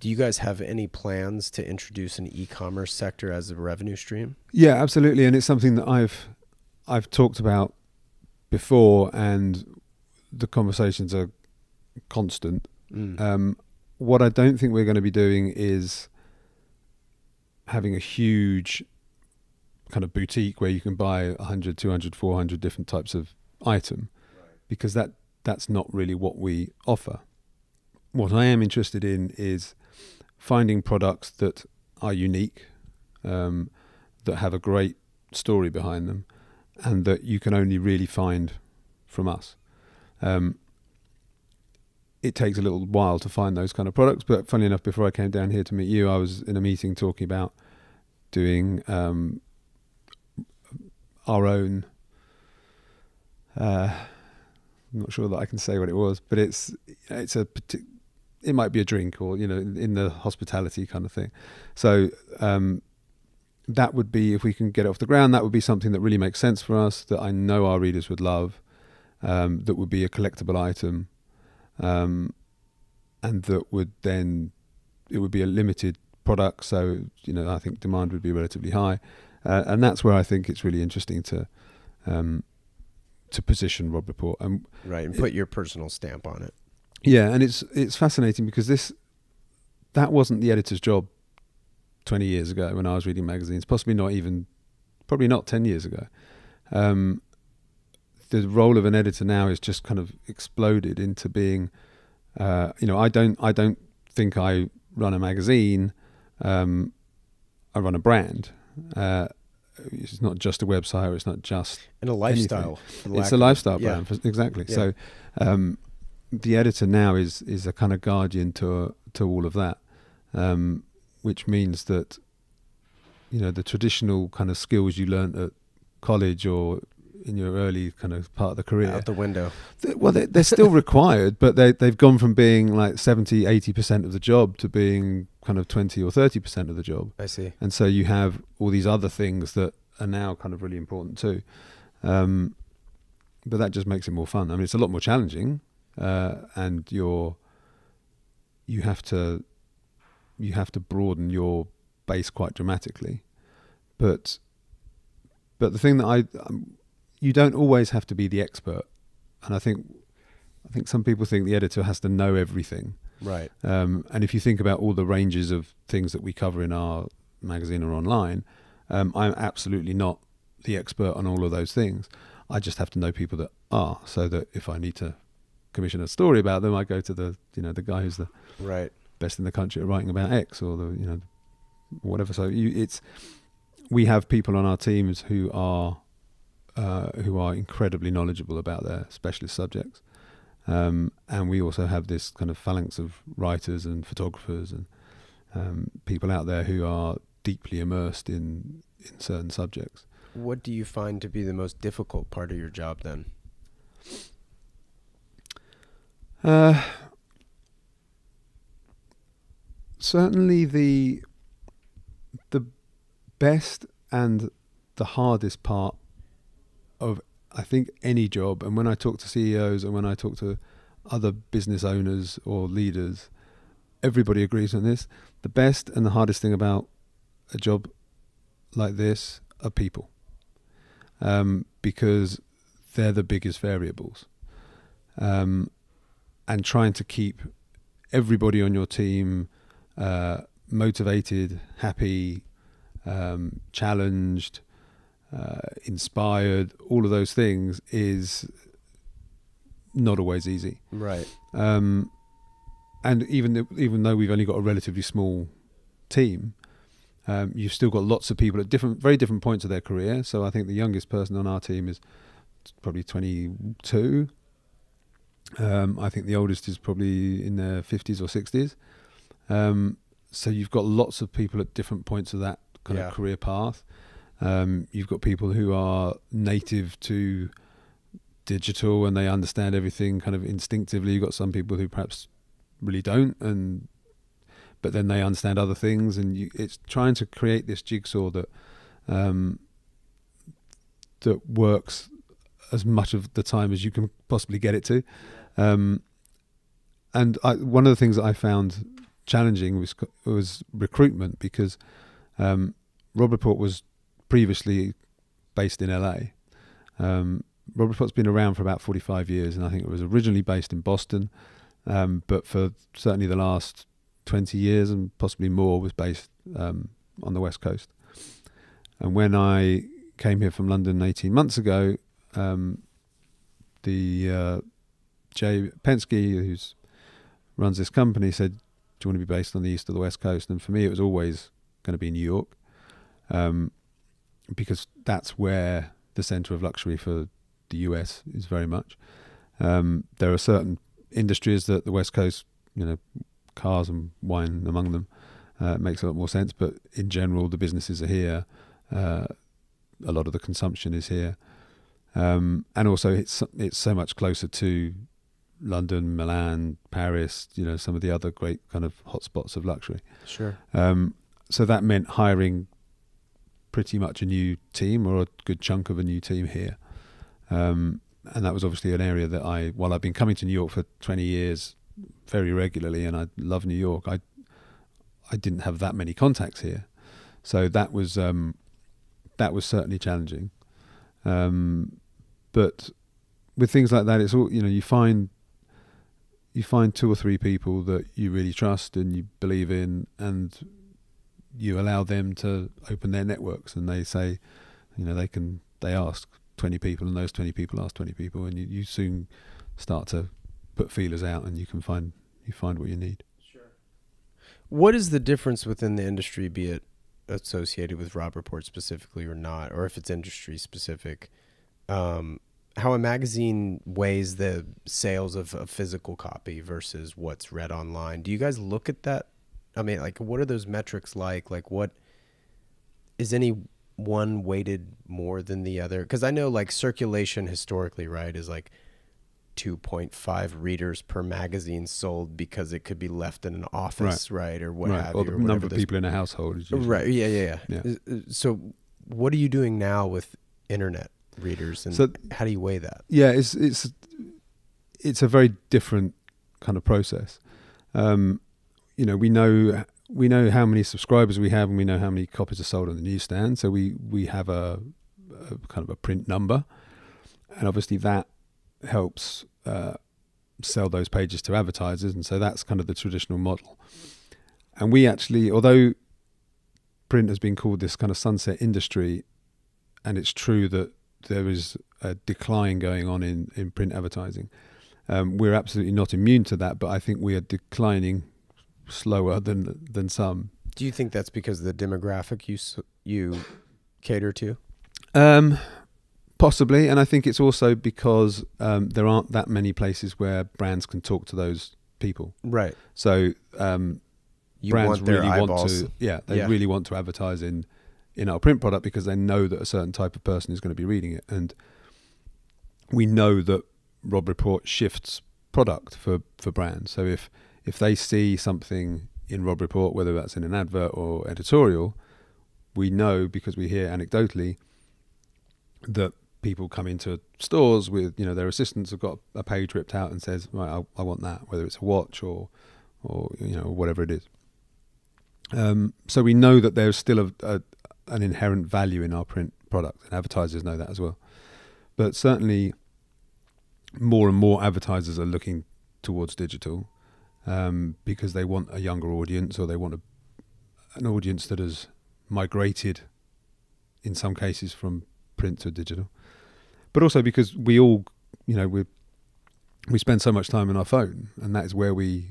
Do you guys have any plans to introduce an e-commerce sector as a revenue stream? Yeah, absolutely. And it's something that I've talked about before, and the conversations are constant. What I don't think we're going to be doing is having a huge kind of boutique where you can buy 100, 200, 400 different types of item, because that's not really what we offer. What I am interested in is finding products that are unique, that have a great story behind them, and that you can only really find from us. It takes a little while to find those kind of products, but funnily enough, before I came down here to meet you, I was in a meeting talking about doing our own, I'm not sure that I can say what it was, but it might be a drink, or in the hospitality kind of thing. So that would be, if we can get it off the ground, that would be something that really makes sense for us, that I know our readers would love, that would be a collectible item, and that would then, it would be a limited product, so I think demand would be relatively high, and that's where I think it's really interesting to position Robb Report, and put your personal stamp on it. Yeah, and it's fascinating because that wasn't the editor's job 20 years ago when I was reading magazines, probably not 10 years ago. The role of an editor now is just kind of exploded into being, I don't think I run a magazine. I run a brand. It's not just a website, or it's not just a lifestyle. It's a lifestyle brand, exactly. Yeah. So the editor now is a kind of guardian to all of that, which means that the traditional kind of skills you learnt at college or in your early kind of part of the career, out the window. They're still required, but they've gone from being like 70-80% of the job to being kind of 20 or 30% of the job. I see. And so you have all these other things that are now kind of really important too, but that just makes it more fun. I mean, it's a lot more challenging, and you have to broaden your base quite dramatically, but the thing that you don't always have to be the expert, and I think some people think the editor has to know everything, right? And if you think about all the ranges of things that we cover in our magazine or online, I'm absolutely not the expert on all of those things. I just have to know people that are, so that if I need to commission a story about them, I go to the guy who's the best in the country at writing about X, or whatever. So we have people on our teams who are incredibly knowledgeable about their specialist subjects, and we also have this kind of phalanx of writers and photographers and people out there who are deeply immersed in certain subjects. What do you find to be the most difficult part of your job then? Certainly the best and the hardest part of, I think, any job, and when I talk to CEOs and when I talk to other business owners or leaders, everybody agrees on this. The best and the hardest thing about a job like this are people, because they're the biggest variables, and trying to keep everybody on your team motivated, happy, challenged, inspired, all of those things is not always easy. Right. And even though we've only got a relatively small team, you've still got lots of people at very different points of their career. So I think the youngest person on our team is probably 22. I think the oldest is probably in their 50s or 60s. So you've got lots of people at different points of that kind of career path. You've got people who are native to digital and they understand everything kind of instinctively. You've got some people who perhaps really don't, but then they understand other things, and it's trying to create this jigsaw that that works as much of the time as you can possibly get it to. And one of the things that I found challenging was recruitment, because Robb Report was previously based in LA. Robb Report's been around for about 45 years, and I think it was originally based in Boston, but for certainly the last 20 years and possibly more was based on the West Coast. And when I came here from London 18 months ago, Jay Penske, who runs this company, said, do you want to be based on the East or the West Coast? And for me, it was always going to be New York, because that's where the center of luxury for the US is very much. There are certain industries that the West Coast, cars and wine among them, makes a lot more sense. But in general, the businesses are here. A lot of the consumption is here. And also it's so much closer to London, Milan, Paris, some of the other great kind of hotspots of luxury. Sure. So that meant hiring pretty much a new team, or a good chunk of a new team here. And that was obviously an area that while I've been coming to New York for 20 years very regularly, and I love New York, I didn't have that many contacts here. So that was certainly challenging. But with things like that, it's all, you find 2 or 3 people that you really trust and you believe in, and you allow them to open their networks, and they say, they ask 20 people, and those 20 people ask 20 people, and you soon start to put feelers out, and you find what you need. Sure. What is the difference within the industry, be it associated with Robb Report specifically or not, or if it's industry specific, how a magazine weighs the sales of a physical copy versus what's read online? Do you guys look at that? I mean, what are those metrics like? What is any one weighted more than the other? Because I know circulation historically, right, is 2.5 readers per magazine sold, because it could be left in an office, right, or what have you. Or the number of people in a household is usually. Right, yeah. So what are you doing now with internet readers, and how do you weigh that? Yeah, it's a very different kind of process. We know how many subscribers we have, and we know how many copies are sold on the newsstand. So we have a kind of a print number, and obviously that helps sell those pages to advertisers, and so that's kind of the traditional model. And we actually, although print has been called this kind of sunset industry, and it's true that there is a decline going on in print advertising, we're absolutely not immune to that, but I think we are declining slower than some. Do you think that's because of the demographic you cater to? Possibly, and I think it's also because there aren't that many places where brands can talk to those people. Right. So brands really want to, really want to advertise in our print product, because they know that a certain type of person is going to be reading it, and we know that Robb Report shifts product for brands. So if they see something in Robb Report, whether that's in an advert or editorial, we know, because we hear anecdotally, that people come into stores with, their assistants have got a page ripped out and says, right, I want that, whether it's a watch or whatever it is. So we know that there's still an inherent value in our print product, and advertisers know that as well. But certainly more and more advertisers are looking towards digital. because they want a younger audience, or they want an audience that has migrated, in some cases, from print to digital. But also because we all, we spend so much time on our phone, and that's where we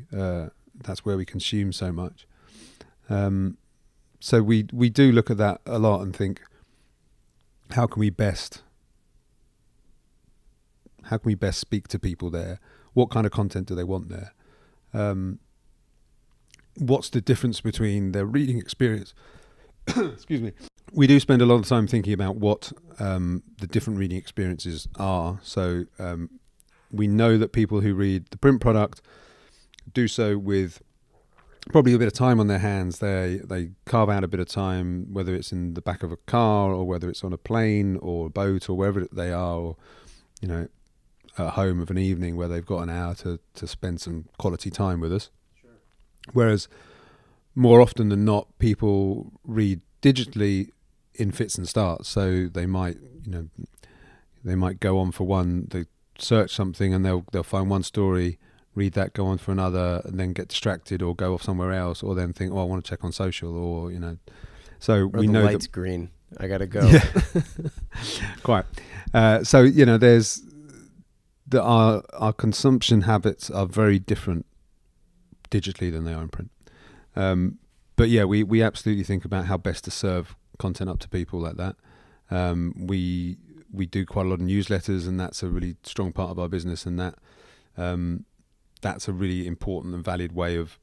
consume so much. So we do look at that a lot and think, how can we best speak to people there? What kind of content do they want there? What's the difference between their reading experience? Excuse me. We do spend a lot of time thinking about what the different reading experiences are. So we know that people who read the print product do so with probably a bit of time on their hands. They carve out a bit of time, whether it's in the back of a car or whether it's on a plane or a boat or wherever they are, or at home of an evening where they've got an hour to spend some quality time with us. Sure. Whereas more often than not, people read digitally in fits and starts. So they might go on for one, they search something and they'll find one story, read that, go on for another, and then get distracted or go off somewhere else, or then think, I want to check on social, or So or we the know light's green, I gotta go. Yeah. Quite. So there's our consumption habits are very different digitally than they are in print. But yeah, we absolutely think about how best to serve content up to people like that. We do quite a lot of newsletters, and that's a really strong part of our business, and that's a really important and valid way of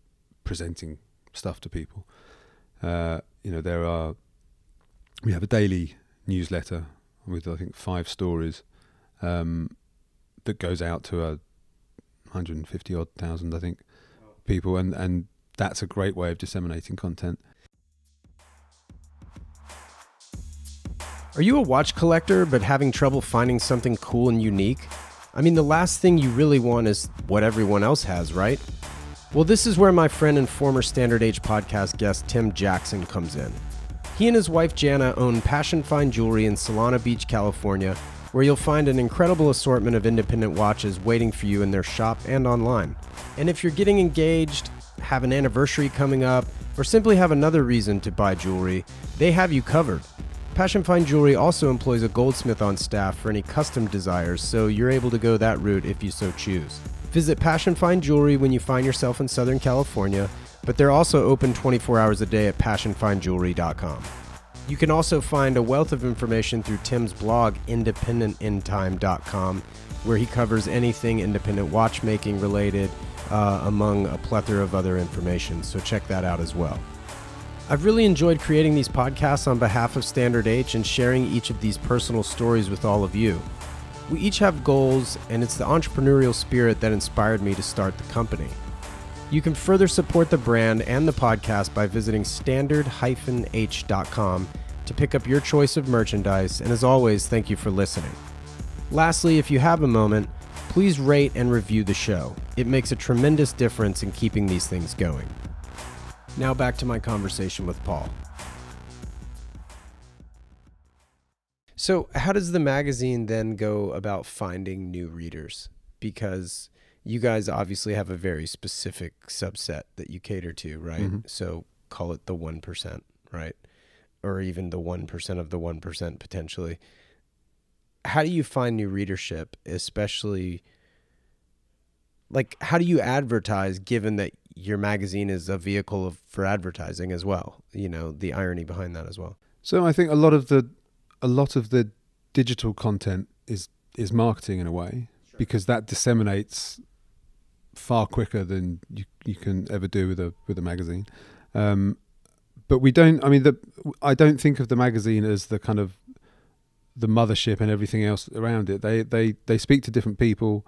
presenting stuff to people. We have a daily newsletter with, I think, 5 stories that goes out to 150,000, I think, people, and that's a great way of disseminating content. Are you a watch collector but having trouble finding something cool and unique? I mean, the last thing you really want is what everyone else has, right? Well, this is where my friend and former Standard Age podcast guest Tim Jackson comes in. He and his wife Jana own Passion Fine Jewelry in Solana Beach, California, where you'll find an incredible assortment of independent watches waiting for you in their shop and online. And if you're getting engaged, have an anniversary coming up, or simply have another reason to buy jewelry, they have you covered. Passion Fine Jewelry also employs a goldsmith on staff for any custom desires, so you're able to go that route if you so choose. Visit Passion Fine Jewelry when you find yourself in Southern California, but they're also open 24 hours a day at passionfinejewelry.com. You can also find a wealth of information through Tim's blog, independentintime.com, where he covers anything independent watchmaking related, among a plethora of other information, so check that out as well. I've really enjoyed creating these podcasts on behalf of Standard H and sharing each of these personal stories with all of you. We each have goals, and it's the entrepreneurial spirit that inspired me to start the company. You can further support the brand and the podcast by visiting standard-h.com to pick up your choice of merchandise, and as always, thank you for listening. Lastly, if you have a moment, please rate and review the show. It makes a tremendous difference in keeping these things going. Now back to my conversation with Paul. So how does the magazine then go about finding new readers? Because you guys obviously have a very specific subset that you cater to, right? Mm-hmm. So call it the 1%, right? Or even the 1% of the 1% potentially. How do you find new readership, especially, like, how do you advertise given that your magazine is a vehicle for advertising as well? The irony behind that as well. So I think a lot of the digital content is marketing in a way, sure, because that disseminates far quicker than you can ever do with a magazine. But we don't. I mean, I don't think of the magazine as the kind of the mothership and everything else around it. They speak to different people.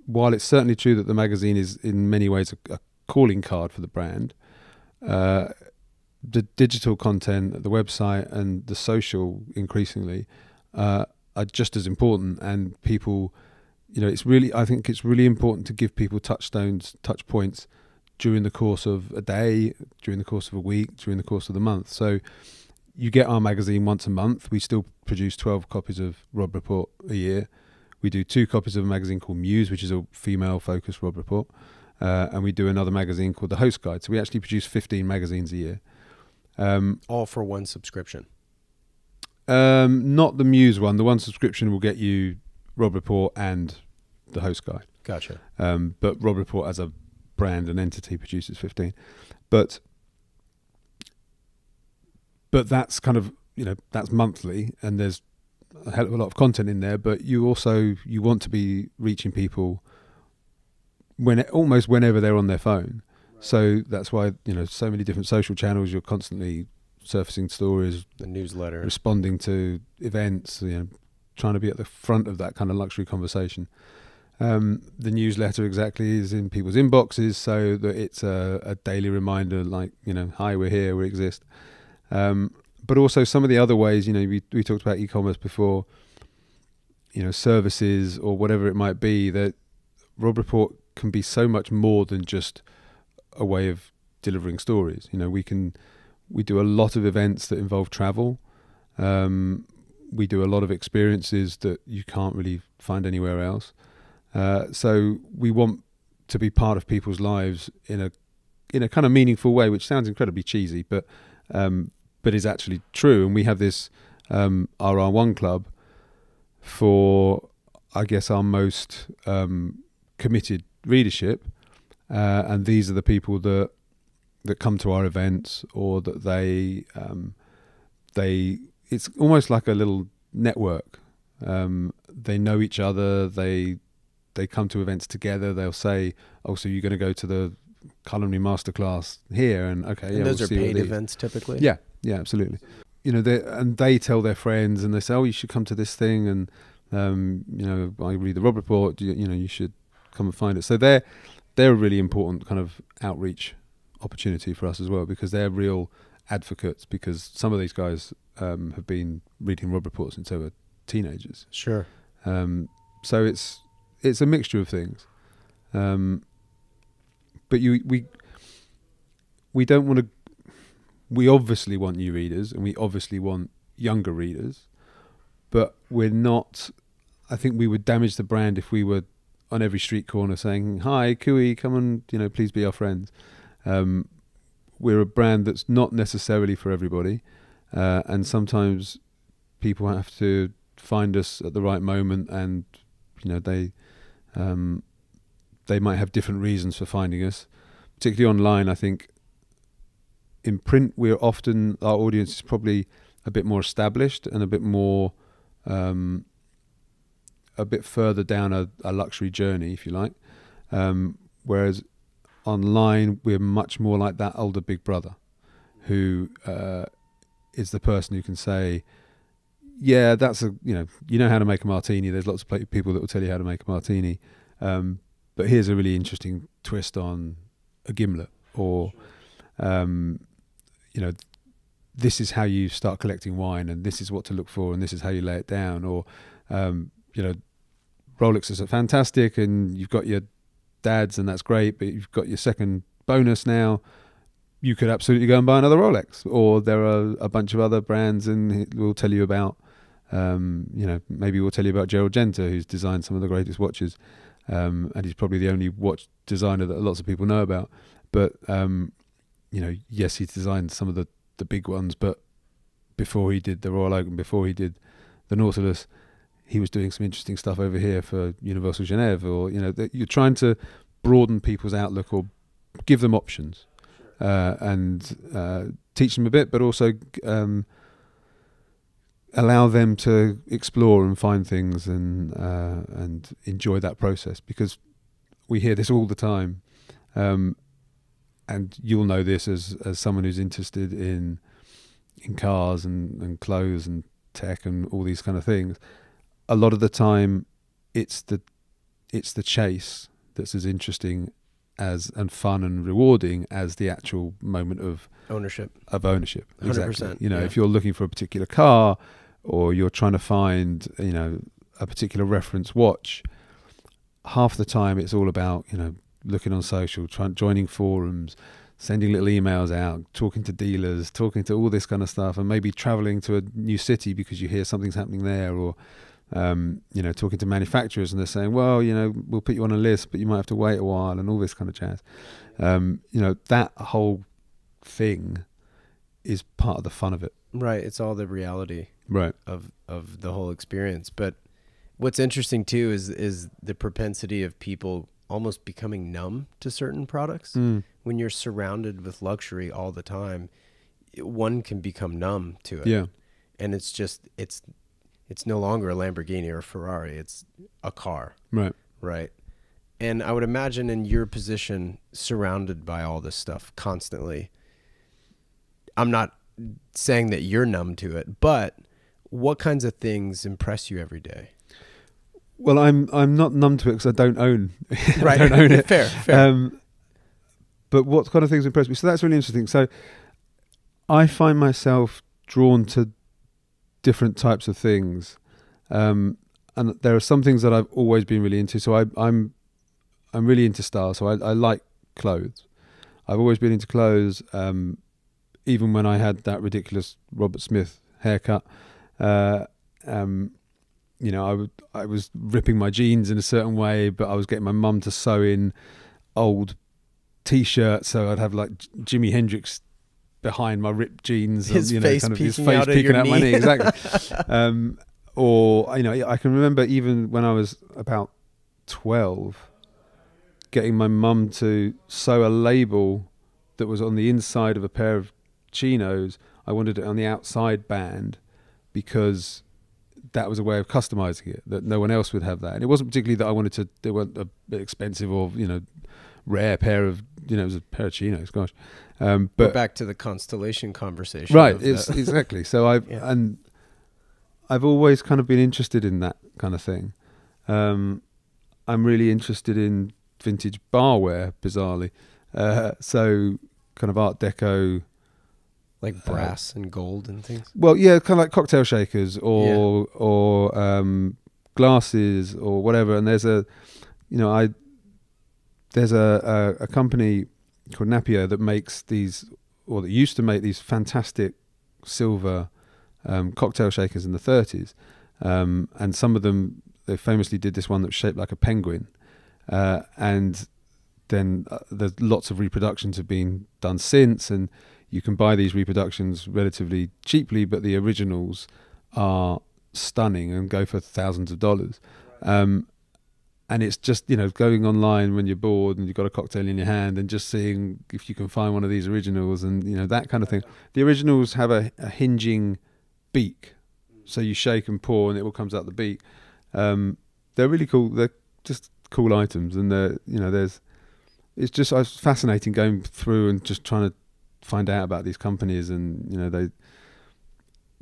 While it's certainly true that the magazine is in many ways a calling card for the brand, the digital content, the website, and the social increasingly are just as important. And people, I think it's really important to give people touch points during the course of a day, during the course of a week, during the course of the month. So you get our magazine once a month. We still produce 12 copies of Robb Report a year. We do 2 copies of a magazine called Muse, which is a female-focused Robb Report. and we do another magazine called The Host Guide. So we actually produce 15 magazines a year. All for one subscription? Not the Muse one. The one subscription will get you Robb Report and The Host Guide. Gotcha. But Robb Report as a brand and entity produces 15. But that's kind of, that's monthly, and there's a hell of a lot of content in there, but you want to be reaching people almost whenever they're on their phone. Right. So that's why, so many different social channels, you're constantly surfacing stories, the newsletter, responding to events, trying to be at the front of that kind of luxury conversation. The newsletter exactly is in people's inboxes, so that it's a daily reminder, like, hi, we're here, we exist. But also some of the other ways, we talked about e-commerce before, services or whatever it might be, that Robb Report can be so much more than just a way of delivering stories. We do a lot of events that involve travel. We do a lot of experiences that you can't really find anywhere else. So we want to be part of people's lives in a kind of meaningful way, which sounds incredibly cheesy, but is actually true. And we have this RR1 club for, I guess, our most committed readership, and these are the people that come to our events, or that it's almost like a little network. They know each other. They come to events together. They'll say, "Oh, so you're going to go to the culinary masterclass here?" And okay, and those are paid events typically. Yeah, absolutely. They tell their friends, and they say, "Oh, you should come to this thing." And I read the Robb Report. You should come and find it. So they're a really important kind of outreach opportunity for us as well, because they're real advocates. Because some of these guys have been reading Robb Report since they were teenagers. Sure. So it's a mixture of things. But we don't want to. We obviously want new readers, and we obviously want younger readers, but we're not. I think we would damage the brand if we were on every street corner saying, "Hi, Cooey, come and please be our friends." We're a brand that's not necessarily for everybody, and sometimes people have to find us at the right moment, and they might have different reasons for finding us. Particularly online, I think. In print, our audience is probably a bit more established and a bit more, a bit further down a luxury journey, if you like. Whereas online, we're much more like that older big brother, who is the person who can say, "Yeah, that's you know how to make a martini." There's lots of people that will tell you how to make a martini, but here's a really interesting twist on a gimlet, or this is how you start collecting wine, and this is what to look for, and this is how you lay it down. Or Rolexes are fantastic, and you've got your dads, and that's great, but you've got your second bonus now. You could absolutely go and buy another Rolex. Or there are a bunch of other brands, and we'll tell you about maybe we'll tell you about Gerald Genter, who's designed some of the greatest watches, and he's probably the only watch designer that lots of people know about. But yes, he's designed some of the big ones, but before he did the Royal Oak and before he did the Nautilus, he was doing some interesting stuff over here for Universal Genève. Or you're trying to broaden people's outlook, or give them options, and teach them a bit, but also allow them to explore and find things, and enjoy that process. Because we hear this all the time. And you'll know this as someone who's interested in cars and clothes and tech and all these kind of things. A lot of the time, it's the chase that's as interesting and fun and rewarding as the actual moment of ownership. 100%. Exactly. Yeah. If you're looking for a particular car, or you're trying to find a particular reference watch, half the time it's all about looking on social, joining forums, sending little emails out, talking to dealers, talking to all this kind of stuff, and maybe traveling to a new city because you hear something's happening there, or talking to manufacturers, and they're saying, well, we'll put you on a list, but you might have to wait a while, and all this kind of jazz. That whole thing is part of the fun of it. Right. It's all the reality right of the whole experience. But what's interesting too is the propensity of people almost becoming numb to certain products. When you're surrounded with luxury all the time, one can become numb to it. Yeah. And it's no longer a Lamborghini or a Ferrari. It's a car. Right. Right. And I would imagine in your position, surrounded by all this stuff constantly, I'm not saying that you're numb to it, but what kinds of things impress you every day? Well, I'm not numb to it because I don't own. Right. I don't own it. Fair. But what kind of things impress me? So that's really interesting. So I find myself drawn to different types of things, and there are some things that I've always been really into. So I'm really into style. So I like clothes. I've always been into clothes. Even when I had that ridiculous Robert Smith haircut, I was ripping my jeans in a certain way, but I was getting my mum to sew in old T-shirts, so I'd have like Jimi Hendrix behind my ripped jeans, his face peeking out my knee, exactly. Or I can remember even when I was about 12, getting my mum to sew a label that was on the inside of a pair of chinos. I wanted it on the outside band because that was a way of customizing it, that no one else would have that. And it wasn't particularly that I wanted to, they weren't a bit expensive or, rare pair of, it was a pair of chinos, gosh. But we're back to the constellation conversation. Right, exactly. So Yeah. I've always kind of been interested in that kind of thing. I'm really interested in vintage barware, bizarrely. So kind of Art Deco, like brass and gold and things. Well, yeah, kind of like cocktail shakers or glasses or whatever. And there's a company called Napier that makes these, or that used to make these fantastic silver cocktail shakers in the 30s. And some of them, they famously did this one that was shaped like a penguin. And then there's lots of reproductions have been done since, and you can buy these reproductions relatively cheaply, but the originals are stunning and go for thousands of dollars. And it's just, going online when you're bored and you've got a cocktail in your hand and just seeing if you can find one of these originals and, that kind of thing. The originals have a hinging beak. So you shake and pour and it all comes out the beak. They're really cool. They're just cool items. And it's just fascinating going through and just trying to find out about these companies and,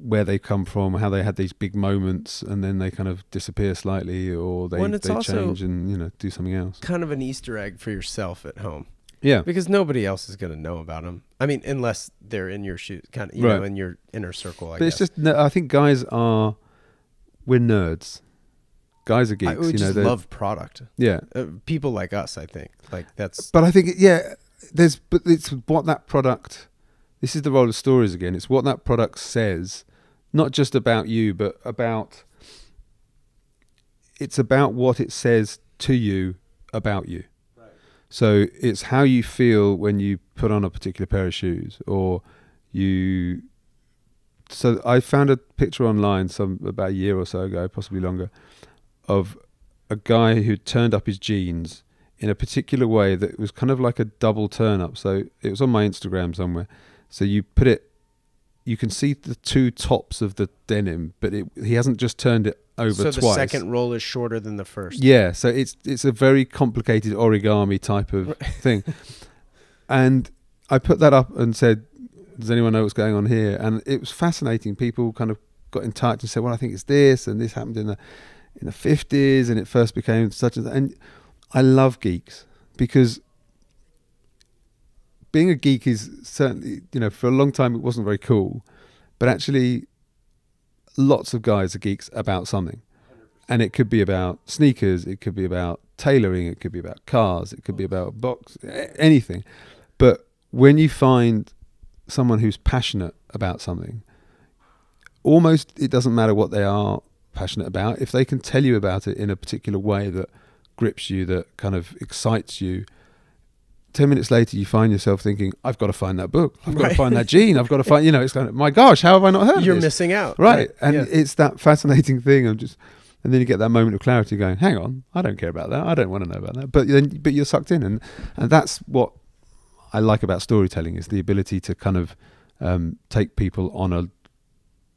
where they come from, how they had these big moments, and then they kind of disappear slightly, or they change and do something else. Kind of an Easter egg for yourself at home. Yeah, because nobody else is going to know about them. I mean, unless they're in your shoes, kind of, in your inner circle. I guess. It's just, I think we're nerds. Guys are geeks. We just love product. Yeah, people like us, I think, that's. But I think, but it's what that product. This is the role of stories again. It's what that product says. Not just about you, but it's about what it says to you about you. Right. So it's how you feel when you put on a particular pair of shoes, or you. So I found a picture online about a year or so ago, possibly longer, of a guy who turned up his jeans in a particular way that was kind of like a double turn up. So it was on my Instagram somewhere. So you put it. You can see the two tops of the denim, but he hasn't just turned it over twice. So the second roll is shorter than the first. Yeah, so it's a very complicated origami type of thing. And I put that up and said, does anyone know what's going on here? And it was fascinating. People kind of got in touch and said, well, I think it's this, and this happened in the 50s, and it first became such and and I love geeks because being a geek is certainly, for a long time it wasn't very cool, but actually lots of guys are geeks about something. And it could be about sneakers, it could be about tailoring, it could be about cars, it could be about anything. But when you find someone who's passionate about something, almost it doesn't matter what they are, passionate about, if they can tell you about it in a particular way that grips you, that kind of excites you, 10 minutes later you find yourself thinking, I've got to find that book, I've got to find that gene, I've got to find, it's kind of, my gosh, how have I not heard of this? You're missing out. Right. And it's that fascinating thing of just, and then you get that moment of clarity going, hang on, I don't care about that, I don't want to know about that, but you're sucked in, and that's what I like about storytelling, is the ability to kind of take people on a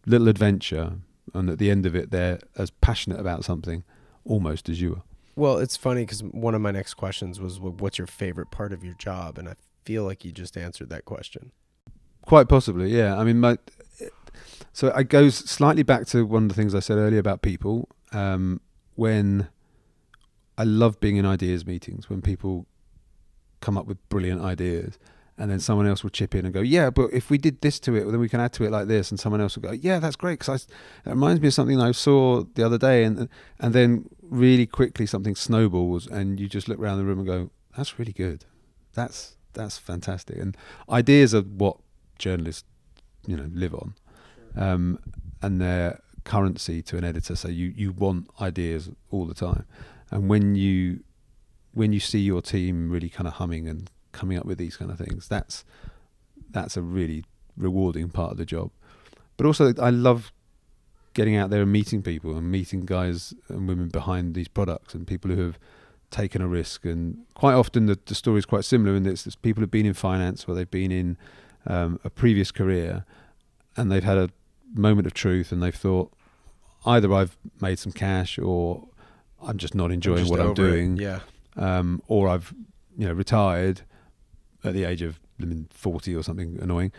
little adventure, and at the end of it they're as passionate about something almost as you are. Well, it's funny because one of my next questions was, what's your favorite part of your job? And I feel like you just answered that question. Quite possibly, yeah. I mean, so it goes slightly back to one of the things I said earlier about people. When I love being in ideas meetings, when people come up with brilliant ideas, and then someone else will chip in and go, yeah, but if we did this to it, then we can add to it like this. And someone else will go, yeah, that's great, because it reminds me of something I saw the other day. And then really quickly something snowballs, and you just look around the room and go, that's really good. That's fantastic. And ideas are what journalists, live on, and they're currency to an editor. So you want ideas all the time. And when you see your team really kind of humming and coming up with these kind of things, that's a really rewarding part of the job. But also I love getting out there and meeting people, and meeting guys and women behind these products, and people who have taken a risk. And quite often the story is quite similar, in that it's people who've been in finance, or they've been in a previous career, and they've had a moment of truth, and they've thought, either I've made some cash, or I'm just not enjoying what I'm doing, or I've retired at the age of 40 or something annoying,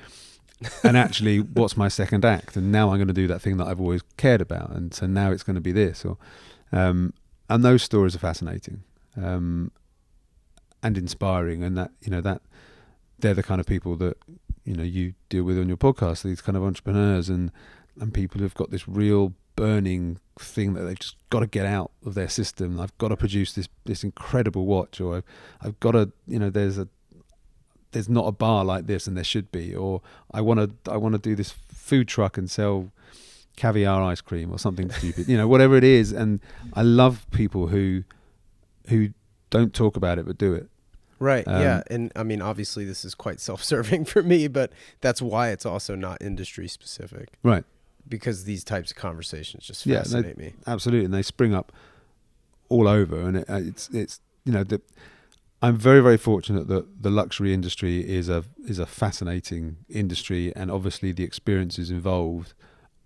and actually what's my second act, and now I'm going to do that thing that I've always cared about, and so now it's going to be this, or and those stories are fascinating and inspiring, and that they're the kind of people that you deal with on your podcast, these kind of entrepreneurs and people who've got this real burning thing that they've just got to get out of their system. I've got to produce this incredible watch, or I've got to, there's not a bar like this and there should be, or I want to do this food truck and sell caviar ice cream or something stupid, whatever it is. And I love people who don't talk about it but do it. Right. Yeah. And I mean, obviously this is quite self-serving for me, but that's why it's also not industry specific. Right. Because these types of conversations just fascinate me. Absolutely. And they spring up all over. And it's I'm very, very fortunate that the luxury industry is a fascinating industry, and obviously the experiences involved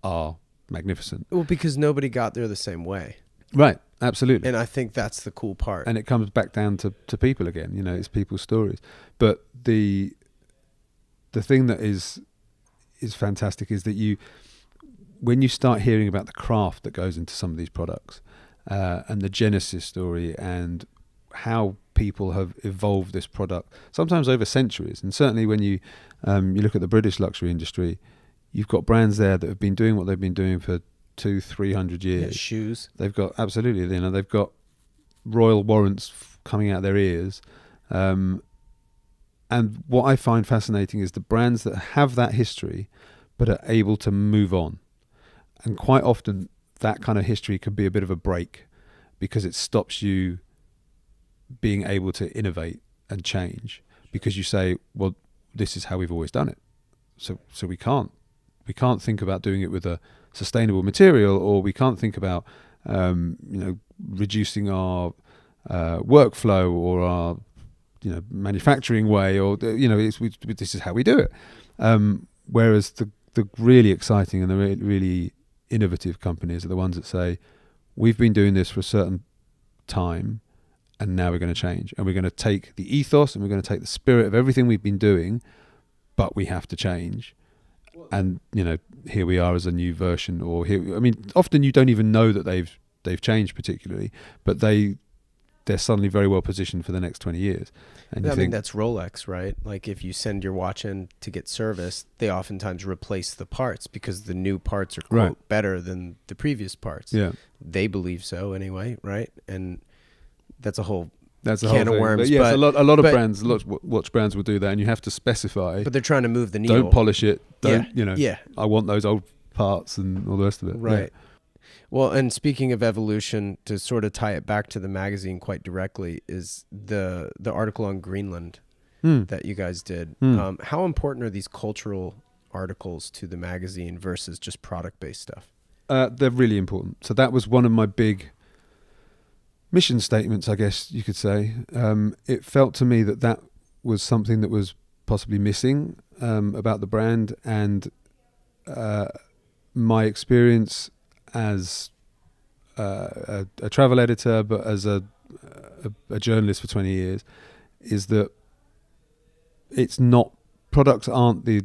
are magnificent. Well, because nobody got there the same way. Right. Absolutely. And I think that's the cool part. And it comes back down to people again, it's people's stories. But the thing that is fantastic is that when you start hearing about the craft that goes into some of these products, and the genesis story, and how people have evolved this product, sometimes over centuries. And certainly when you look at the British luxury industry, you've got brands there that have been doing what they've been doing for 200-300 years. Yeah, shoes. They've got, absolutely, they've got royal warrants coming out their ears. And what I find fascinating is the brands that have that history but are able to move on. And quite often that kind of history can be a bit of a break, because it stops you being able to innovate and change, because you say, well, this is how we've always done it. So we can't think about doing it with a sustainable material, or we can't think about reducing our workflow or our manufacturing way, or this is how we do it. Whereas the really exciting and the really innovative companies are the ones that say, we've been doing this for a certain time, and now we're going to change, and we're going to take the ethos and we're going to take the spirit of everything we've been doing, but we have to change. And here we are as a new version, or often you don't even know that they've changed particularly, but they're suddenly very well positioned for the next 20 years. And I mean, that's Rolex, right? Like if you send your watch in to get serviced, they oftentimes replace the parts because the new parts are quote better than the previous parts. Yeah, they believe so anyway, right? And that's a whole can of worms. But yes, a lot of brands, watch brands will do that, and you have to specify. But they're trying to move the needle. Don't polish it. I want those old parts and all the rest of it. Right. Well, and speaking of evolution, to sort of tie it back to the magazine quite directly, is the article on Greenland that you guys did. How important are these cultural articles to the magazine versus just product-based stuff? They're really important. So that was one of my big mission statements, I guess you could say. It felt to me that that was something that was possibly missing about the brand, and my experience as a travel editor, but as a journalist for 20 years, is that it's not, products aren't the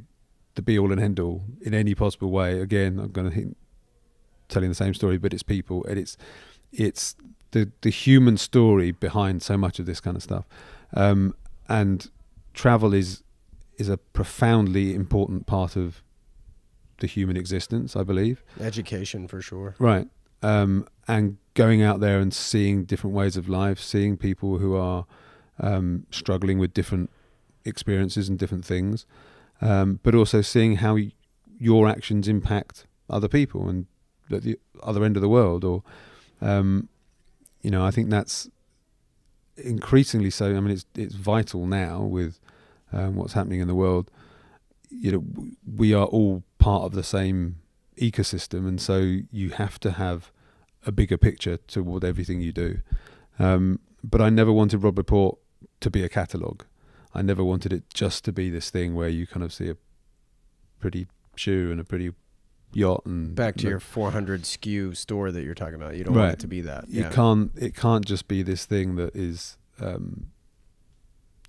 be all and end all in any possible way. Again, I'm going to telling the same story, but it's people, and it's the human story behind so much of this kind of stuff. And travel is a profoundly important part of the human existence, I believe. Education, for sure. Right. And going out there and seeing different ways of life, seeing people who are struggling with different experiences and different things, but also seeing how your actions impact other people and at the other end of the world. Or, I think that's increasingly so. I mean, it's vital now with what's happening in the world. We are all part of the same ecosystem, and so you have to have a bigger picture toward everything you do. But I never wanted Robb Report to be a catalogue. I never wanted it just to be this thing where you kind of see a pretty shoe and a pretty yacht and back to your 400 SKU store that you're talking about. You don't want it to be that. It can't just be this thing that is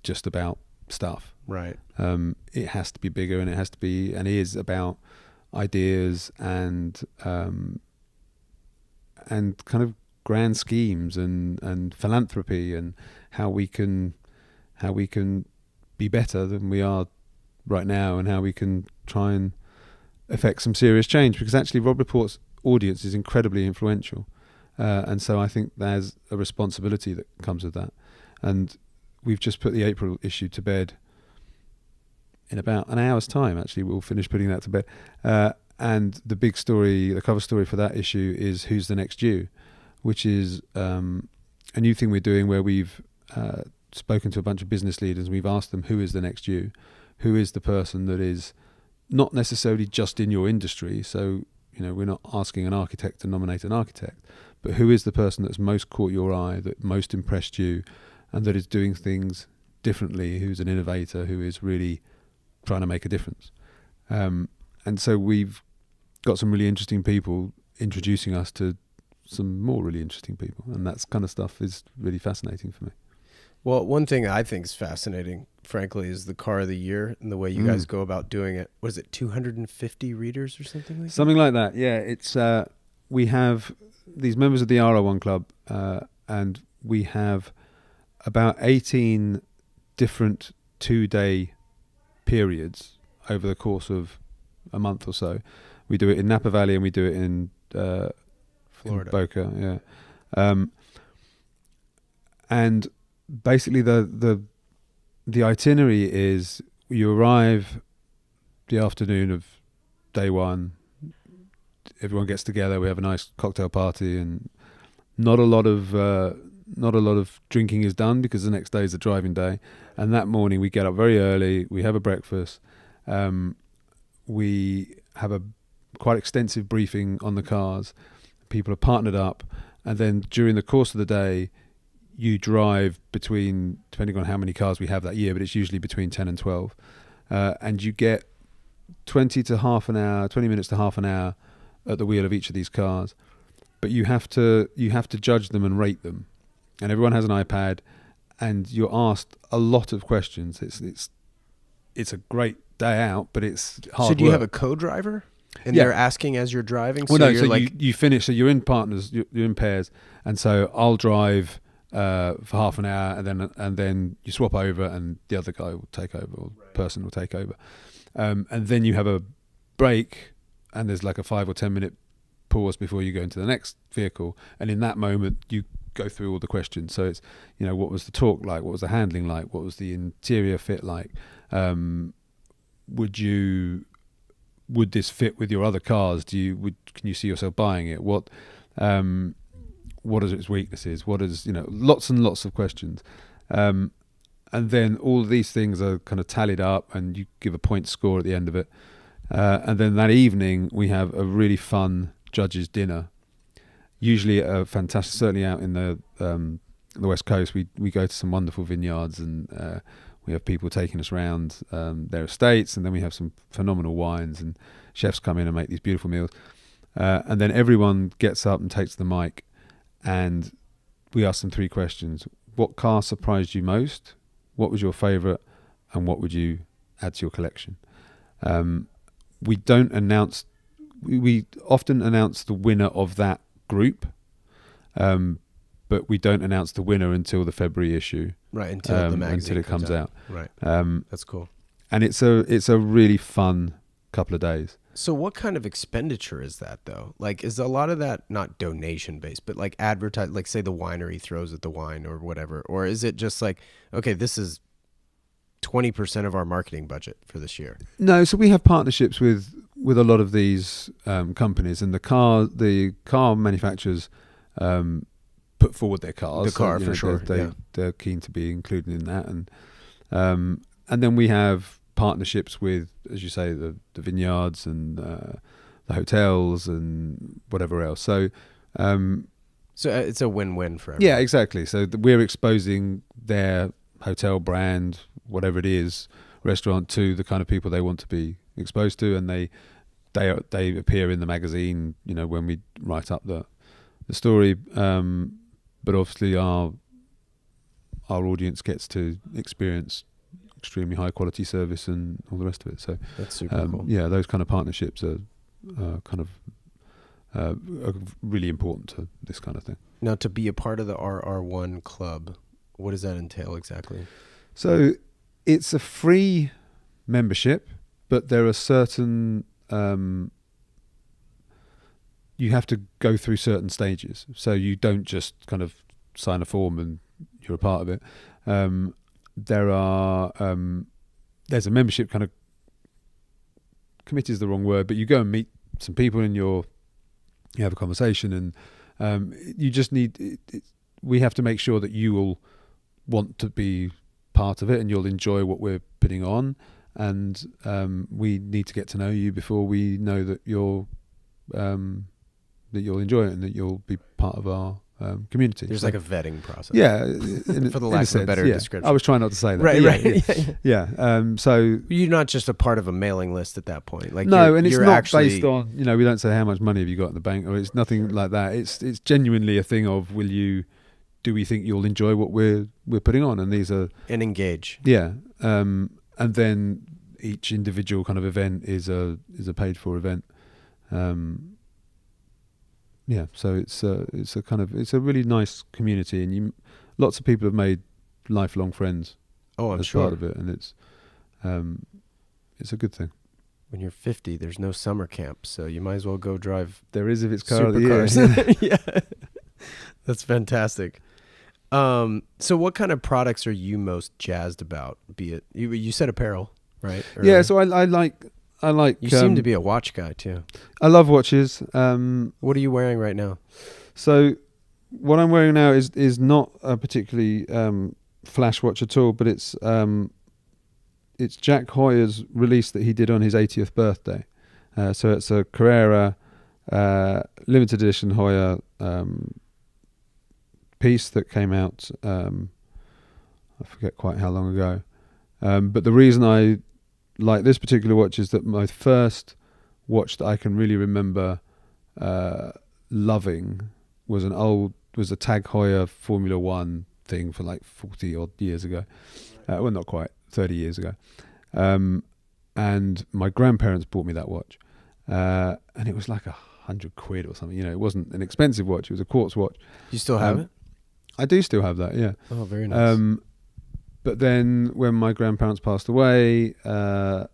just about stuff. Right. It has to be bigger, and it has to be, and is about ideas and kind of grand schemes and philanthropy, and how we can be better than we are right now, and how we can try and affect some serious change, because actually Robb Report's audience is incredibly influential, and so I think there's a responsibility that comes with that. And we've just put the April issue to bed. In about an hour's time, actually, we'll finish putting that to bed. And the big story, the cover story for that issue is Who's the Next You, which is a new thing we're doing where we've spoken to a bunch of business leaders, and we've asked them, who is the next you? Who is the person that is not necessarily just in your industry? So, we're not asking an architect to nominate an architect, but who is the person that's most caught your eye, that most impressed you, and that is doing things differently, who's an innovator, who is really trying to make a difference. And so we've got some really interesting people introducing us to some more really interesting people, and that kind of stuff is really fascinating for me. Well, one thing I think is fascinating, frankly, is the car of the year and the way you guys go about doing it. What is it, 250 readers or something like that? Something like that, yeah. It's we have these members of the R01 Club, and we have about 18 different 2-day periods over the course of a month or so. We do it in Napa Valley, and we do it in Florida, in Boca, yeah. And basically the itinerary is you arrive the afternoon of day one, everyone gets together, we have a nice cocktail party, and not a lot of drinking is done, because the next day is the driving day. And that morning we get up very early, we have a breakfast, we have a quite extensive briefing on the cars, people are partnered up, and then during the course of the day you drive between, depending on how many cars we have that year, but it's usually between 10 and 12, and you get 20 minutes to half an hour at the wheel of each of these cars. But you have to judge them and rate them, and everyone has an iPad, and you're asked a lot of questions. It's a great day out, but it's hard. So do you work. have a co-driver? And Yeah. they're asking as you're driving? Well, so no, you're so like... you finish, so you're in partners, you're in pairs, and so I'll drive for half an hour, and then you swap over, and the other guy will take over, or person will take over, and then you have a break, and there's like a 5 or 10 minute pause before you go into the next vehicle, and in that moment you go through all the questions. So it's, what was the torque like, what was the handling like, what was the interior fit like, would you would this fit with your other cars? Can you see yourself buying it? What is its weaknesses? What is, lots and lots of questions. And then all of these things are kind of tallied up, and you give a point score at the end of it. And then that evening we have a really fun judges dinner. Usually fantastic, certainly out in the West Coast, we go to some wonderful vineyards, and we have people taking us around their estates, and then we have some phenomenal wines, and chefs come in and make these beautiful meals. And then everyone gets up and takes the mic, and we ask them 3 questions. What car surprised you most? What was your favourite? And what would you add to your collection? We don't announce. We often announce the winner of that group, but we don't announce the winner until the February issue. Right, until the magazine comes out. Right, that's cool. And it's a really fun couple of days. So what kind of expenditure is that, though? Like, is a lot of that not donation based, but like advertise, like say the winery throws at the wine or whatever, or is it just like, okay, this is 20% of our marketing budget for this year? No, so we have partnerships with a lot of these companies, and the car manufacturers put forward their cars. The car, for sure. They're keen to be included in that, and then we have partnerships with, as you say, the vineyards and the hotels and whatever else. So it's a win-win for everyone. Yeah, exactly. So we're exposing their hotel brand, whatever it is, restaurant, to the kind of people they want to be exposed to, and they appear in the magazine, when we write up the story. But obviously our audience gets to experience extremely high quality service and all the rest of it. So that's super cool. Yeah, those kind of partnerships are are really important to this kind of thing. Now, to be a part of the RR1 club, what does that entail exactly? So it's a free membership, but there are certain you have to go through certain stages. So you don't just kind of sign a form and you're a part of it. There's a membership kind of committee is the wrong word, but you go and meet some people and you have a conversation, and you just need. We have to make sure that you will want to be part of it and you'll enjoy what we're putting on, and we need to get to know you before we know that you'll enjoy it and that you'll be part of our community. There's like a vetting process. Yeah. For the lack of a better description. I was trying not to say that. Right. Yeah. So you're not just a part of a mailing list at that point. Like no, and it's you're not actually based on, we don't say how much money have you got in the bank, or it's nothing like that. It's genuinely a thing of, do we think you'll enjoy what we're putting on? And these are... And engage. Yeah. And then each individual kind of event is a paid for event. Yeah, so it's a really nice community, and lots of people have made lifelong friends. Oh, I'm as sure. part of it, and it's a good thing. When you're 50, there's no summer camp, so you might as well go drive. There is if it's car supercars. Yeah, that's fantastic. So what kind of products are you most jazzed about? Be it you said apparel, right? Yeah, so I like. You seem to be a watch guy too. I love watches. What are you wearing right now? So what I'm wearing now is not a particularly flash watch at all, but it's Jack Hoyer's release that he did on his 80th birthday. So it's a Carrera limited edition Hoyer piece that came out. I forget quite how long ago. But the reason I like this particular watch is that my first watch that I can really remember loving was a Tag Heuer Formula One thing for like 40 odd years ago. Well, not quite, 30 years ago. And my grandparents bought me that watch, and it was like £100 or something. It wasn't an expensive watch; it was a quartz watch. You still have it? I do still have that. Yeah. Oh, very nice. But then when my grandparents passed away, there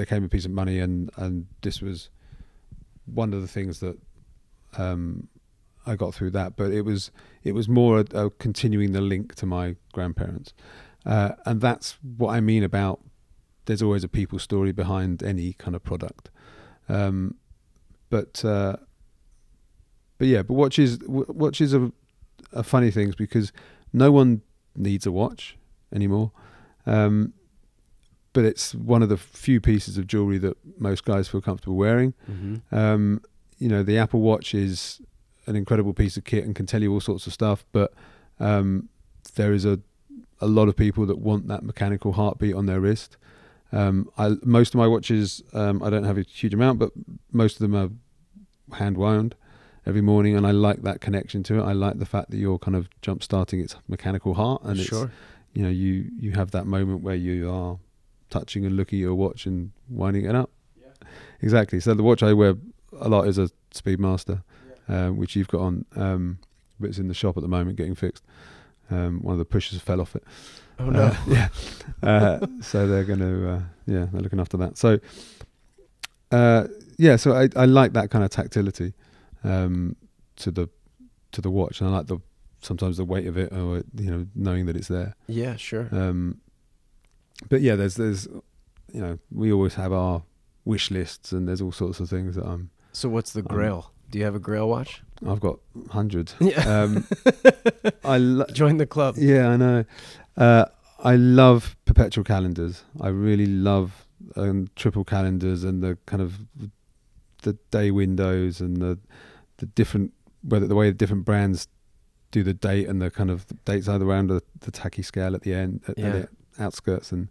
came a piece of money, and this was one of the things that I got through that. But it was more a continuing the link to my grandparents, and that's what I mean about there's always a people story behind any kind of product. But watches are funny things because no one needs a watch anymore. But it's one of the few pieces of jewelry that most guys feel comfortable wearing. Mm-hmm. The Apple Watch is an incredible piece of kit and can tell you all sorts of stuff, but there is a lot of people that want that mechanical heartbeat on their wrist. Most of my watches, I don't have a huge amount, but most of them are hand wound every morning, and I like that connection to it. I like the fact that you're kind of jump starting its mechanical heart, and sure. It's, you have that moment where you are touching and looking at your watch and winding it up. Yeah. Exactly. So the watch I wear a lot is a Speedmaster, which you've got on, but it's in the shop at the moment getting fixed. One of the pushers fell off it. Oh no. So they're going to, they're looking after that. So, so I like that kind of tactility to the watch, and I like sometimes the weight of it, or knowing that it's there. Yeah, sure. But yeah, there's we always have our wish lists, and there's all sorts of things that I'm. So what's the grail? Do you have a grail watch? I've got hundreds. Yeah. Join the club. Yeah, I know. I love perpetual calendars. I really love triple calendars and the kind of the day windows and the different the way the different brands do the date and the kind of dates either around the tacky scale at the end at the outskirts, and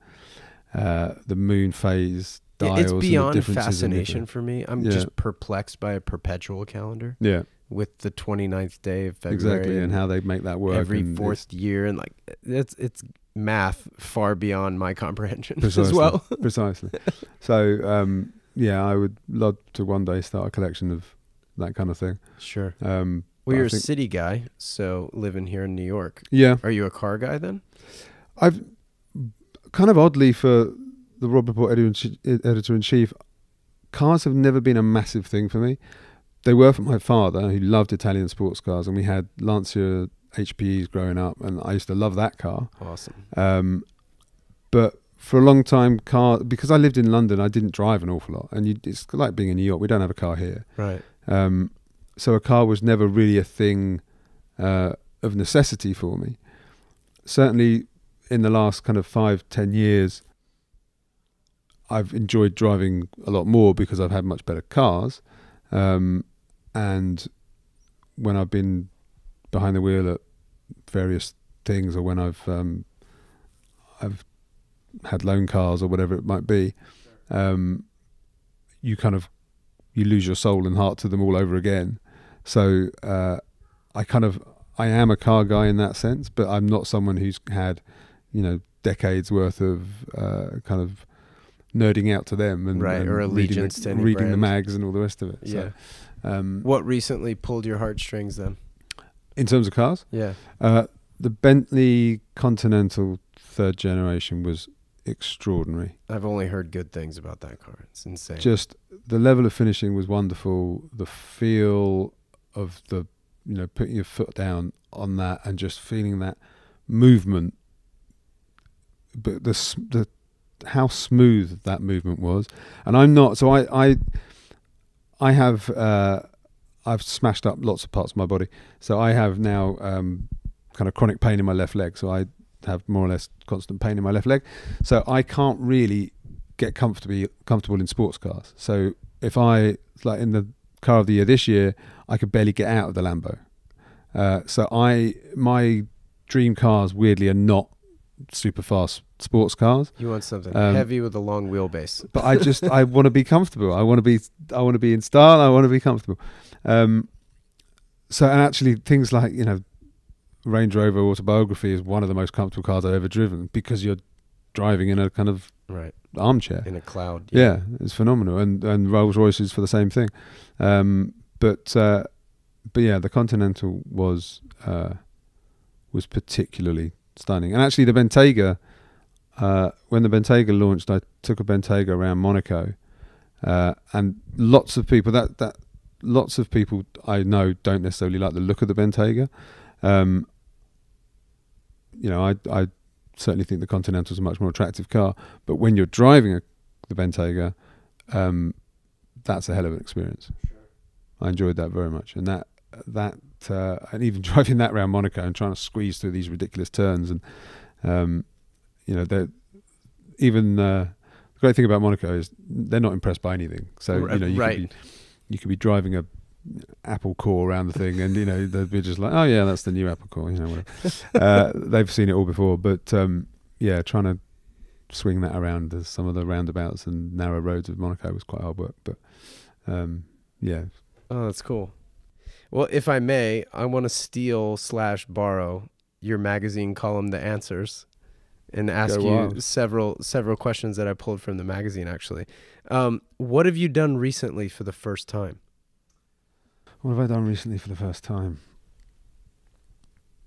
the moon phase dials. It's beyond and the fascination for me. I'm just perplexed by a perpetual calendar. Yeah. With the 29th day of February. Exactly, and how they make that work. Every fourth year, and like it's math far beyond my comprehension precisely, as well. Precisely. So, I would love to one day start a collection of that kind of thing. Sure. Well, you're a city guy, so living here in New York. Yeah. Are you a car guy then? I've kind of oddly, for the Robb Report editor-in-chief, cars have never been a massive thing for me. They were for my father, who loved Italian sports cars, and we had Lancia HPEs growing up, and I used to love that car. Awesome. But for a long time, because I lived in London, I didn't drive an awful lot, and it's like being in New York. We don't have a car here. Right. So a car was never really a thing of necessity for me. Certainly in the last kind of 5-10 years, I've enjoyed driving a lot more because I've had much better cars. And when I've been behind the wheel at various things, or when I've had loan cars or whatever it might be, you lose your soul and heart to them all over again. So I am a car guy in that sense, but I'm not someone who's had decades worth of kind of nerding out to them and or allegiance to any reading brand. the mags and all the rest of it. Yeah. So, what recently pulled your heartstrings then? In terms of cars? Yeah. The Bentley Continental 3rd generation was extraordinary. I've only heard good things about that car. It's insane. Just the level of finishing was wonderful. The feel of putting your foot down on that and just feeling that movement, but the how smooth that movement was. And I'm not, so I have I've smashed up lots of parts of my body, so I have now kind of chronic pain in my left leg, so I have more or less constant pain in my left leg, so I can't really get comfortable in sports cars. So if I, like in the car of the year this year, I could barely get out of the Lambo. So my dream cars weirdly are not super fast sports cars. You want something heavy with a long wheelbase. But I want to be comfortable. I want to be in style. I want to be comfortable. So, and actually things like, Range Rover Autobiography is one of the most comfortable cars I've ever driven, because you're driving in a kind of armchair in a cloud. Yeah, it's phenomenal. And Rolls Royces for the same thing. But yeah, the Continental was particularly stunning. And actually the Bentayga, when the Bentayga launched, I took a Bentayga around Monaco, and lots of people I know don't necessarily like the look of the Bentayga. I certainly think the Continental is a much more attractive car. But when you're driving the Bentayga, that's a hell of an experience. Sure. I enjoyed that very much, and and even driving that around Monaco and trying to squeeze through these ridiculous turns, and the great thing about Monaco is they're not impressed by anything. So you could be driving a Apple Core around the thing, and they'd be just like, oh yeah, that's the new Apple Core, whatever. They've seen it all before, but trying to swing that around some of the roundabouts and narrow roads of Monaco was quite hard work. But oh, that's cool. Well, if I may, I want to steal/borrow your magazine column, The Answers, and ask you several questions that I pulled from the magazine, actually. What have you done recently for the first time? What have I done recently for the first time?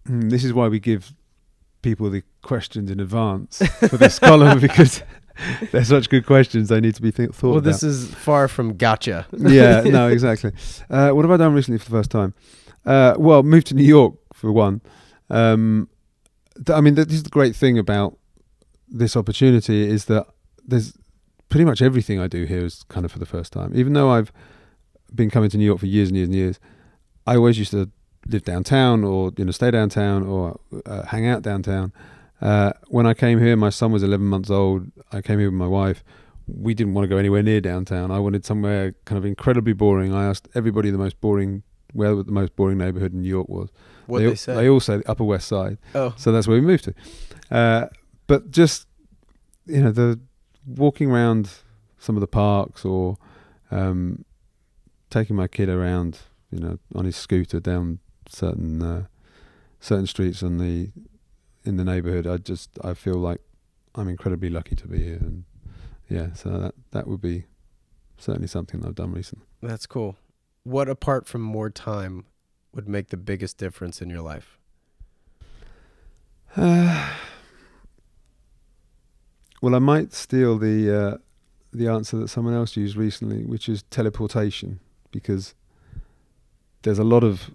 This is why we give people the questions in advance for this column, because they're such good questions. They need to be thought about. Well, this is far from gotcha. Yeah, no, exactly. What have I done recently for the first time? Well, moved to New York, for one. This is the great thing about this opportunity, is that there's pretty much everything I do here is kind of for the first time. Even though I've been coming to New York for years and years and years, I always used to live downtown, or stay downtown, or hang out downtown. When I came here, my son was 11 months old. I came here with my wife. We didn't want to go anywhere near downtown. I wanted somewhere kind of incredibly boring. I asked everybody where the most boring neighborhood in New York was. What did they say? They all say the Upper West Side. Oh, so that's where we moved to. But just the walking around some of the parks, or taking my kid around, on his scooter down certain streets in the neighborhood. I feel like I'm incredibly lucky to be here, and so that would be certainly something that I've done recently. That's cool. What, apart from more time, would make the biggest difference in your life? Well, I might steal the answer that someone else used recently, which is teleportation, because there's a lot of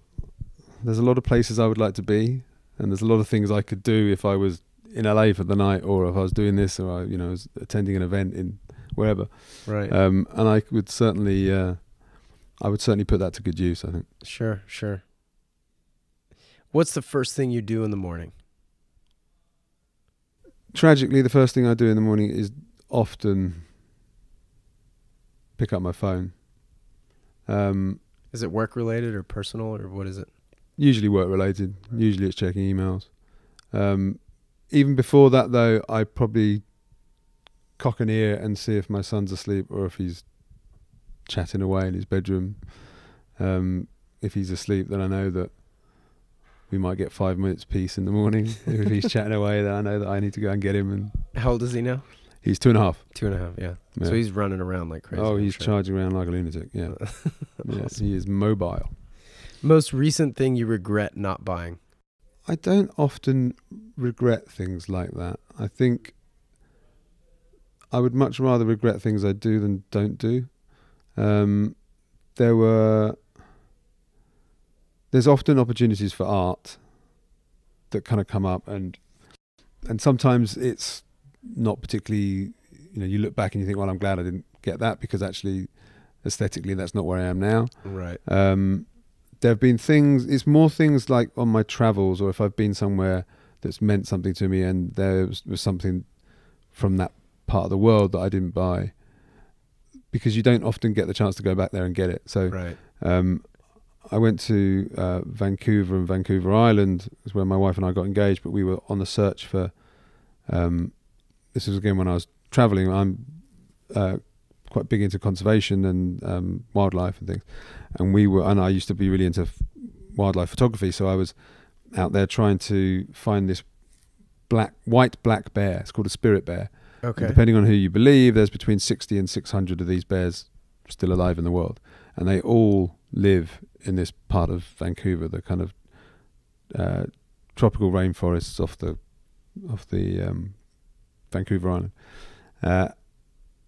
places I would like to be, and there's a lot of things I could do if I was in LA for the night, or if I was doing this, or I was attending an event in wherever. Right. And I would certainly put that to good use, I think. Sure. What's the first thing you do in the morning? Tragically, the first thing I do in the morning is often pick up my phone. Is it work related or personal, or what is it? Usually work related. Usually it's checking emails. Even before that, though, I probably cock an ear and see if my son's asleep, or if he's chatting away in his bedroom. If he's asleep, then I know that we might get 5 minutes peace in the morning. If he's chatting away, then I know that I need to go and get him. And how old is he now? He's 2.5. 2.5, yeah. So he's running around like crazy. Oh, he's charging around like a lunatic, yeah. Yeah, awesome. He is mobile. Most recent thing you regret not buying? I don't often regret things like that. I think I would much rather regret things I do than don't do. There's often opportunities for art that kind of come up, and sometimes it's not particularly, you look back and you think, well, I'm glad I didn't get that, because actually aesthetically that's not where I am now. Right. There have been things, it's more things like on my travels, or if I've been somewhere that's meant something to me and there was something from that part of the world that I didn't buy, because you don't often get the chance to go back there and get it. So right. I went to Vancouver and Vancouver Island, is where my wife and I got engaged, but we were on the search for, this was again when I was traveling. I'm quite big into conservation and wildlife and things, and I used to be really into wildlife photography, so I was out there trying to find this white black bear. It's called a spirit bear. Okay. And depending on who you believe, there's between 60 and 600 of these bears still alive in the world, and they all live in this part of Vancouver, the kind of tropical rainforests off the Vancouver Island.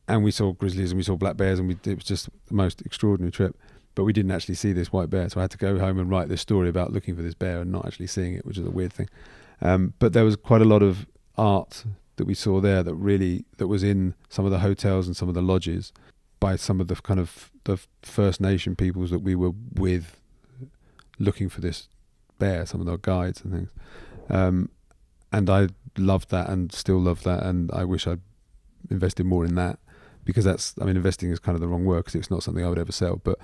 And we saw grizzlies and we saw black bears, and it was just the most extraordinary trip. But we didn't actually see this white bear, so I had to go home and write this story about looking for this bear and not actually seeing it, which is a weird thing. But there was quite a lot of art that we saw there that was in some of the hotels and some of the lodges by some of the kind of the First Nation peoples that we were with, looking for this bear, some of the guides and things. And I loved that and still love that, and I wish I'd invested more in that, because investing is kind of the wrong word, because it's not something I would ever sell, but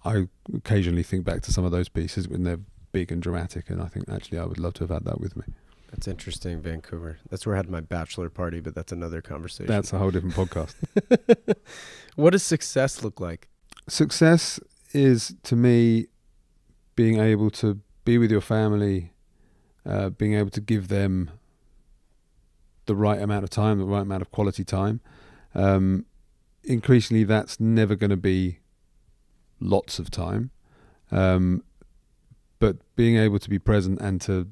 I occasionally think back to some of those pieces when they're big and dramatic, and I think actually I would love to have had that with me. That's interesting, Vancouver. That's where I had my bachelor party, but that's another conversation. That's a whole different podcast. What does success look like? Success is, to me, being able to be with your family, being able to give them the right amount of time, the right amount of quality time. Increasingly, that's never going to be lots of time. But being able to be present and to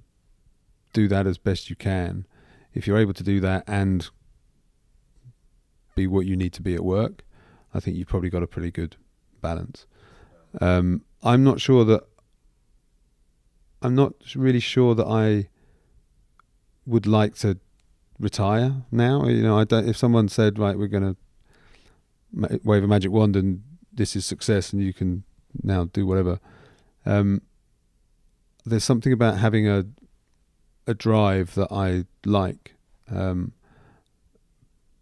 do that as best you can, if you're able to do that and be what you need to be at work, I think you've probably got a pretty good balance. I'm not really sure that I would like to retire now. I don't. If someone said, right, we're going to wave a magic wand and this is success and you can now do whatever, there's something about having a drive that I like,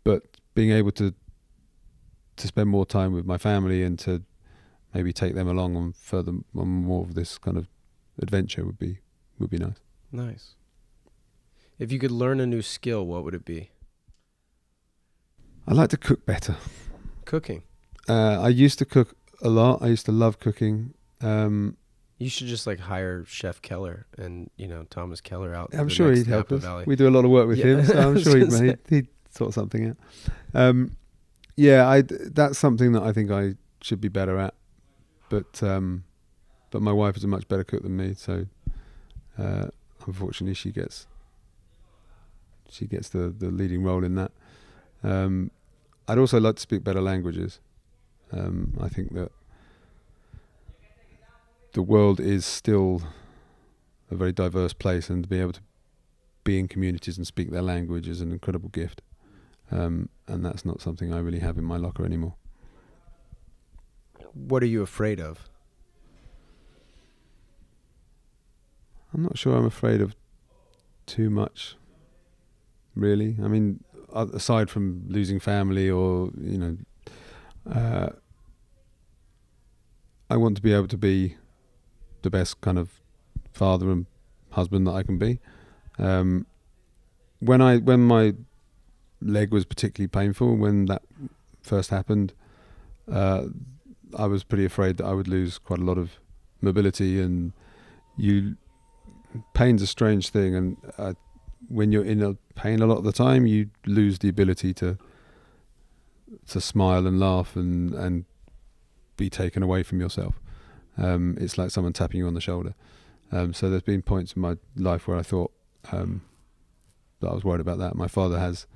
but being able to spend more time with my family and to maybe take them along on more of this kind of adventure would be nice. Nice. If you could learn a new skill, what would it be? I'd like to cook better. Cooking. I used to cook a lot. I used to love cooking. You should just hire Chef Keller and Thomas Keller out. I'm sure he'd help us. Valley. We do a lot of work with him, so I'm sure he'd sort something out. That's something that I think I should be better at. But my wife is a much better cook than me, so unfortunately she gets the leading role in that. I'd also like to speak better languages. I think that the world is still a very diverse place, and to be able to be in communities and speak their language is an incredible gift. And that's not something I really have in my locker anymore. What are you afraid of? I'm not sure I'm afraid of too much, really. I mean, aside from losing family or, I want to be able to be the best kind of father and husband that I can be. When my leg was particularly painful, when that first happened, I was pretty afraid that I would lose quite a lot of mobility, and pain's a strange thing, and when you're in pain a lot of the time, you lose the ability to smile and laugh and be taken away from yourself. It's like someone tapping you on the shoulder. So there's been points in my life where I thought that I was worried about that. My father has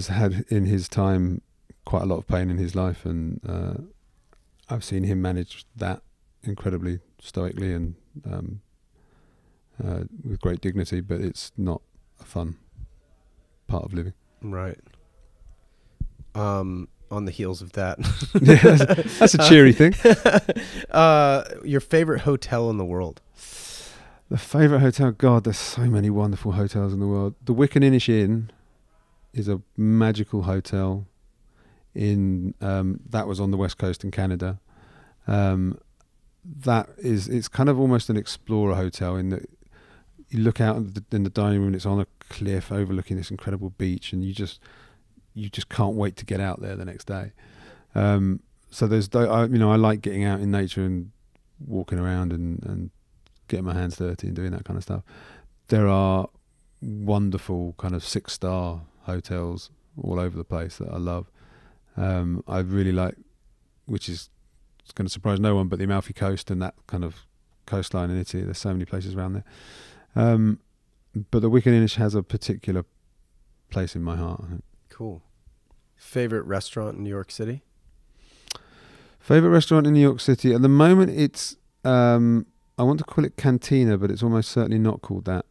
had in his time quite a lot of pain in his life, and I've seen him manage that incredibly stoically and with great dignity, but it's not a fun part of living. Right. On the heels of that. Yeah, that's a cheery thing. Your favorite hotel in the world? The favourite hotel? God, there's so many wonderful hotels in the world. The Wickeninish Inn is a magical hotel that was on the west coast in Canada. It's kind of almost an explorer hotel in that you look out in the dining room and it's on a cliff overlooking this incredible beach, and you just can't wait to get out there the next day. So I like getting out in nature and walking around and getting my hands dirty and doing that kind of stuff. There are wonderful kind of 6-star hotels all over the place that I love. I really like, which is going to surprise no one, but the Amalfi Coast and that kind of coastline in Italy. There's so many places around there. But the Wickeninish has a particular place in my heart, I think. Cool. Favorite restaurant in New York City? Favorite restaurant in New York City? At the moment, it's I want to call it Cantina, but it's almost certainly not called that.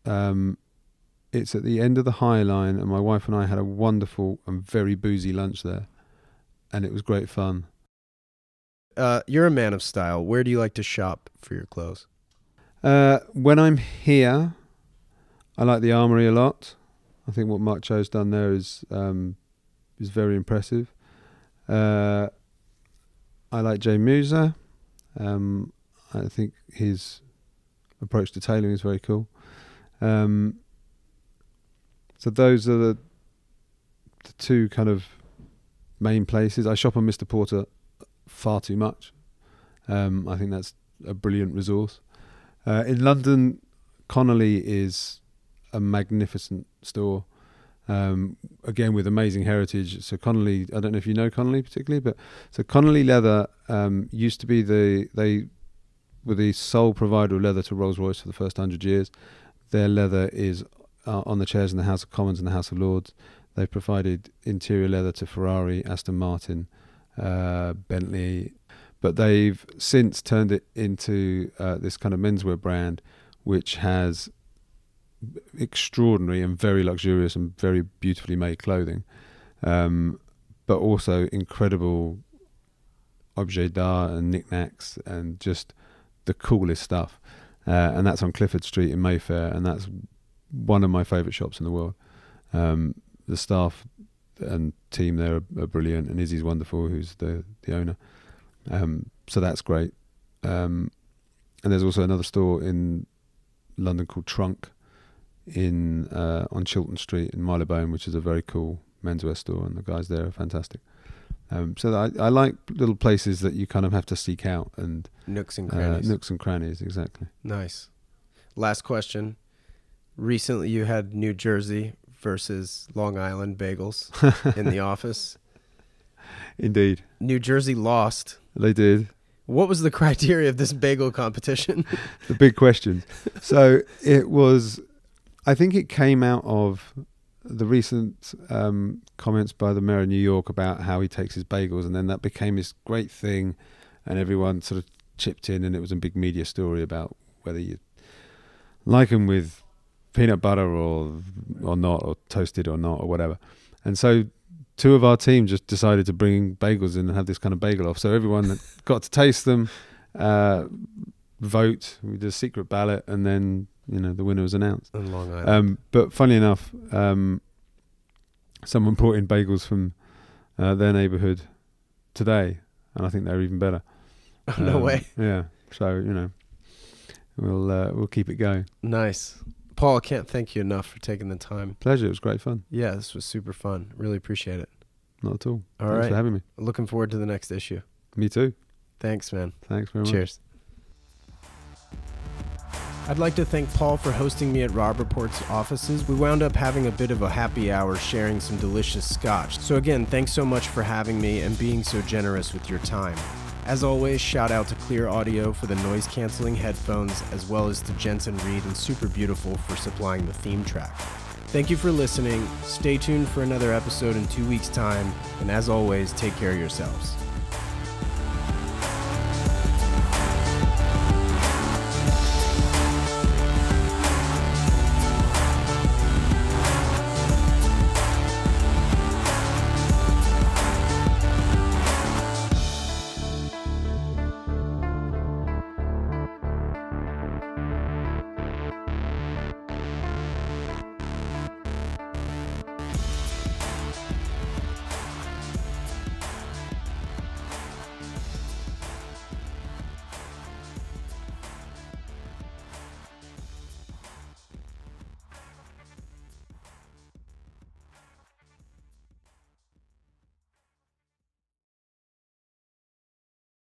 It's at the end of the High Line, and my wife and I had a wonderful and very boozy lunch there, and it was great fun. You're a man of style. Where do you like to shop for your clothes? When I'm here, I like the Armory a lot. I think what Mark Cho's done there is very impressive. I like Jay Musa. I think his approach to tailoring is very cool. So those are the two kind of main places. I shop on Mr. Porter far too much. I think that's a brilliant resource. In London, Connolly is a magnificent store, again with amazing heritage. So Connolly, I don't know if you know Connolly particularly, but so Connolly Leather used to be they were the sole provider of leather to Rolls-Royce for the first 100 years. Their leather is on the chairs in the House of Commons and the House of Lords. They've provided interior leather to Ferrari, Aston Martin, Bentley, but they've since turned it into this kind of menswear brand, which has extraordinary and very luxurious and very beautifully made clothing, but also incredible objets d'art and knickknacks and just the coolest stuff. And that's on Clifford Street in Mayfair, and that's one of my favourite shops in the world. The staff and team there are brilliant, and Izzy's wonderful, who's the owner. So that's great. And there's also another store in London called Trunk on Chiltern Street in Marylebone, which is a very cool menswear store, and the guys there are fantastic. So I like little places that you kind of have to seek out, and nooks and crannies. Nooks and crannies, exactly. Nice. Last question. Recently you had New Jersey versus Long Island bagels in the office. Indeed. New Jersey lost. They did. What was the criteria of this bagel competition? The big question. So it was, I think it came out of the recent comments by the mayor of New York about how he takes his bagels, and then that became this great thing, and everyone sort of chipped in, and it was a big media story about whether you like them with peanut butter or not, or toasted or not, or whatever. And so two of our team just decided to bring bagels in and have this kind of bagel off. So everyone got to taste them, vote. We did a secret ballot, and then the winner was announced. On Long Island. But funny enough, someone brought in bagels from their neighbourhood today, and I think they're even better. Oh, no way. Yeah. So we'll keep it going. Nice. Paul, I can't thank you enough for taking the time. Pleasure. It was great fun. Yeah, this was super fun. Really appreciate it. Not at all. All Thanks right. for having me. Looking forward to the next issue. Me too. Thanks, man. Thanks very much. Cheers. I'd like to thank Paul for hosting me at Robb Report's offices. We wound up having a bit of a happy hour sharing some delicious scotch. So again, thanks so much for having me and being so generous with your time. As always, shout out to Clear Audio for the noise canceling headphones, as well as to Jensen Reed and Super Beautiful for supplying the theme track. Thank you for listening. Stay tuned for another episode in 2 weeks' time. And as always, take care of yourselves.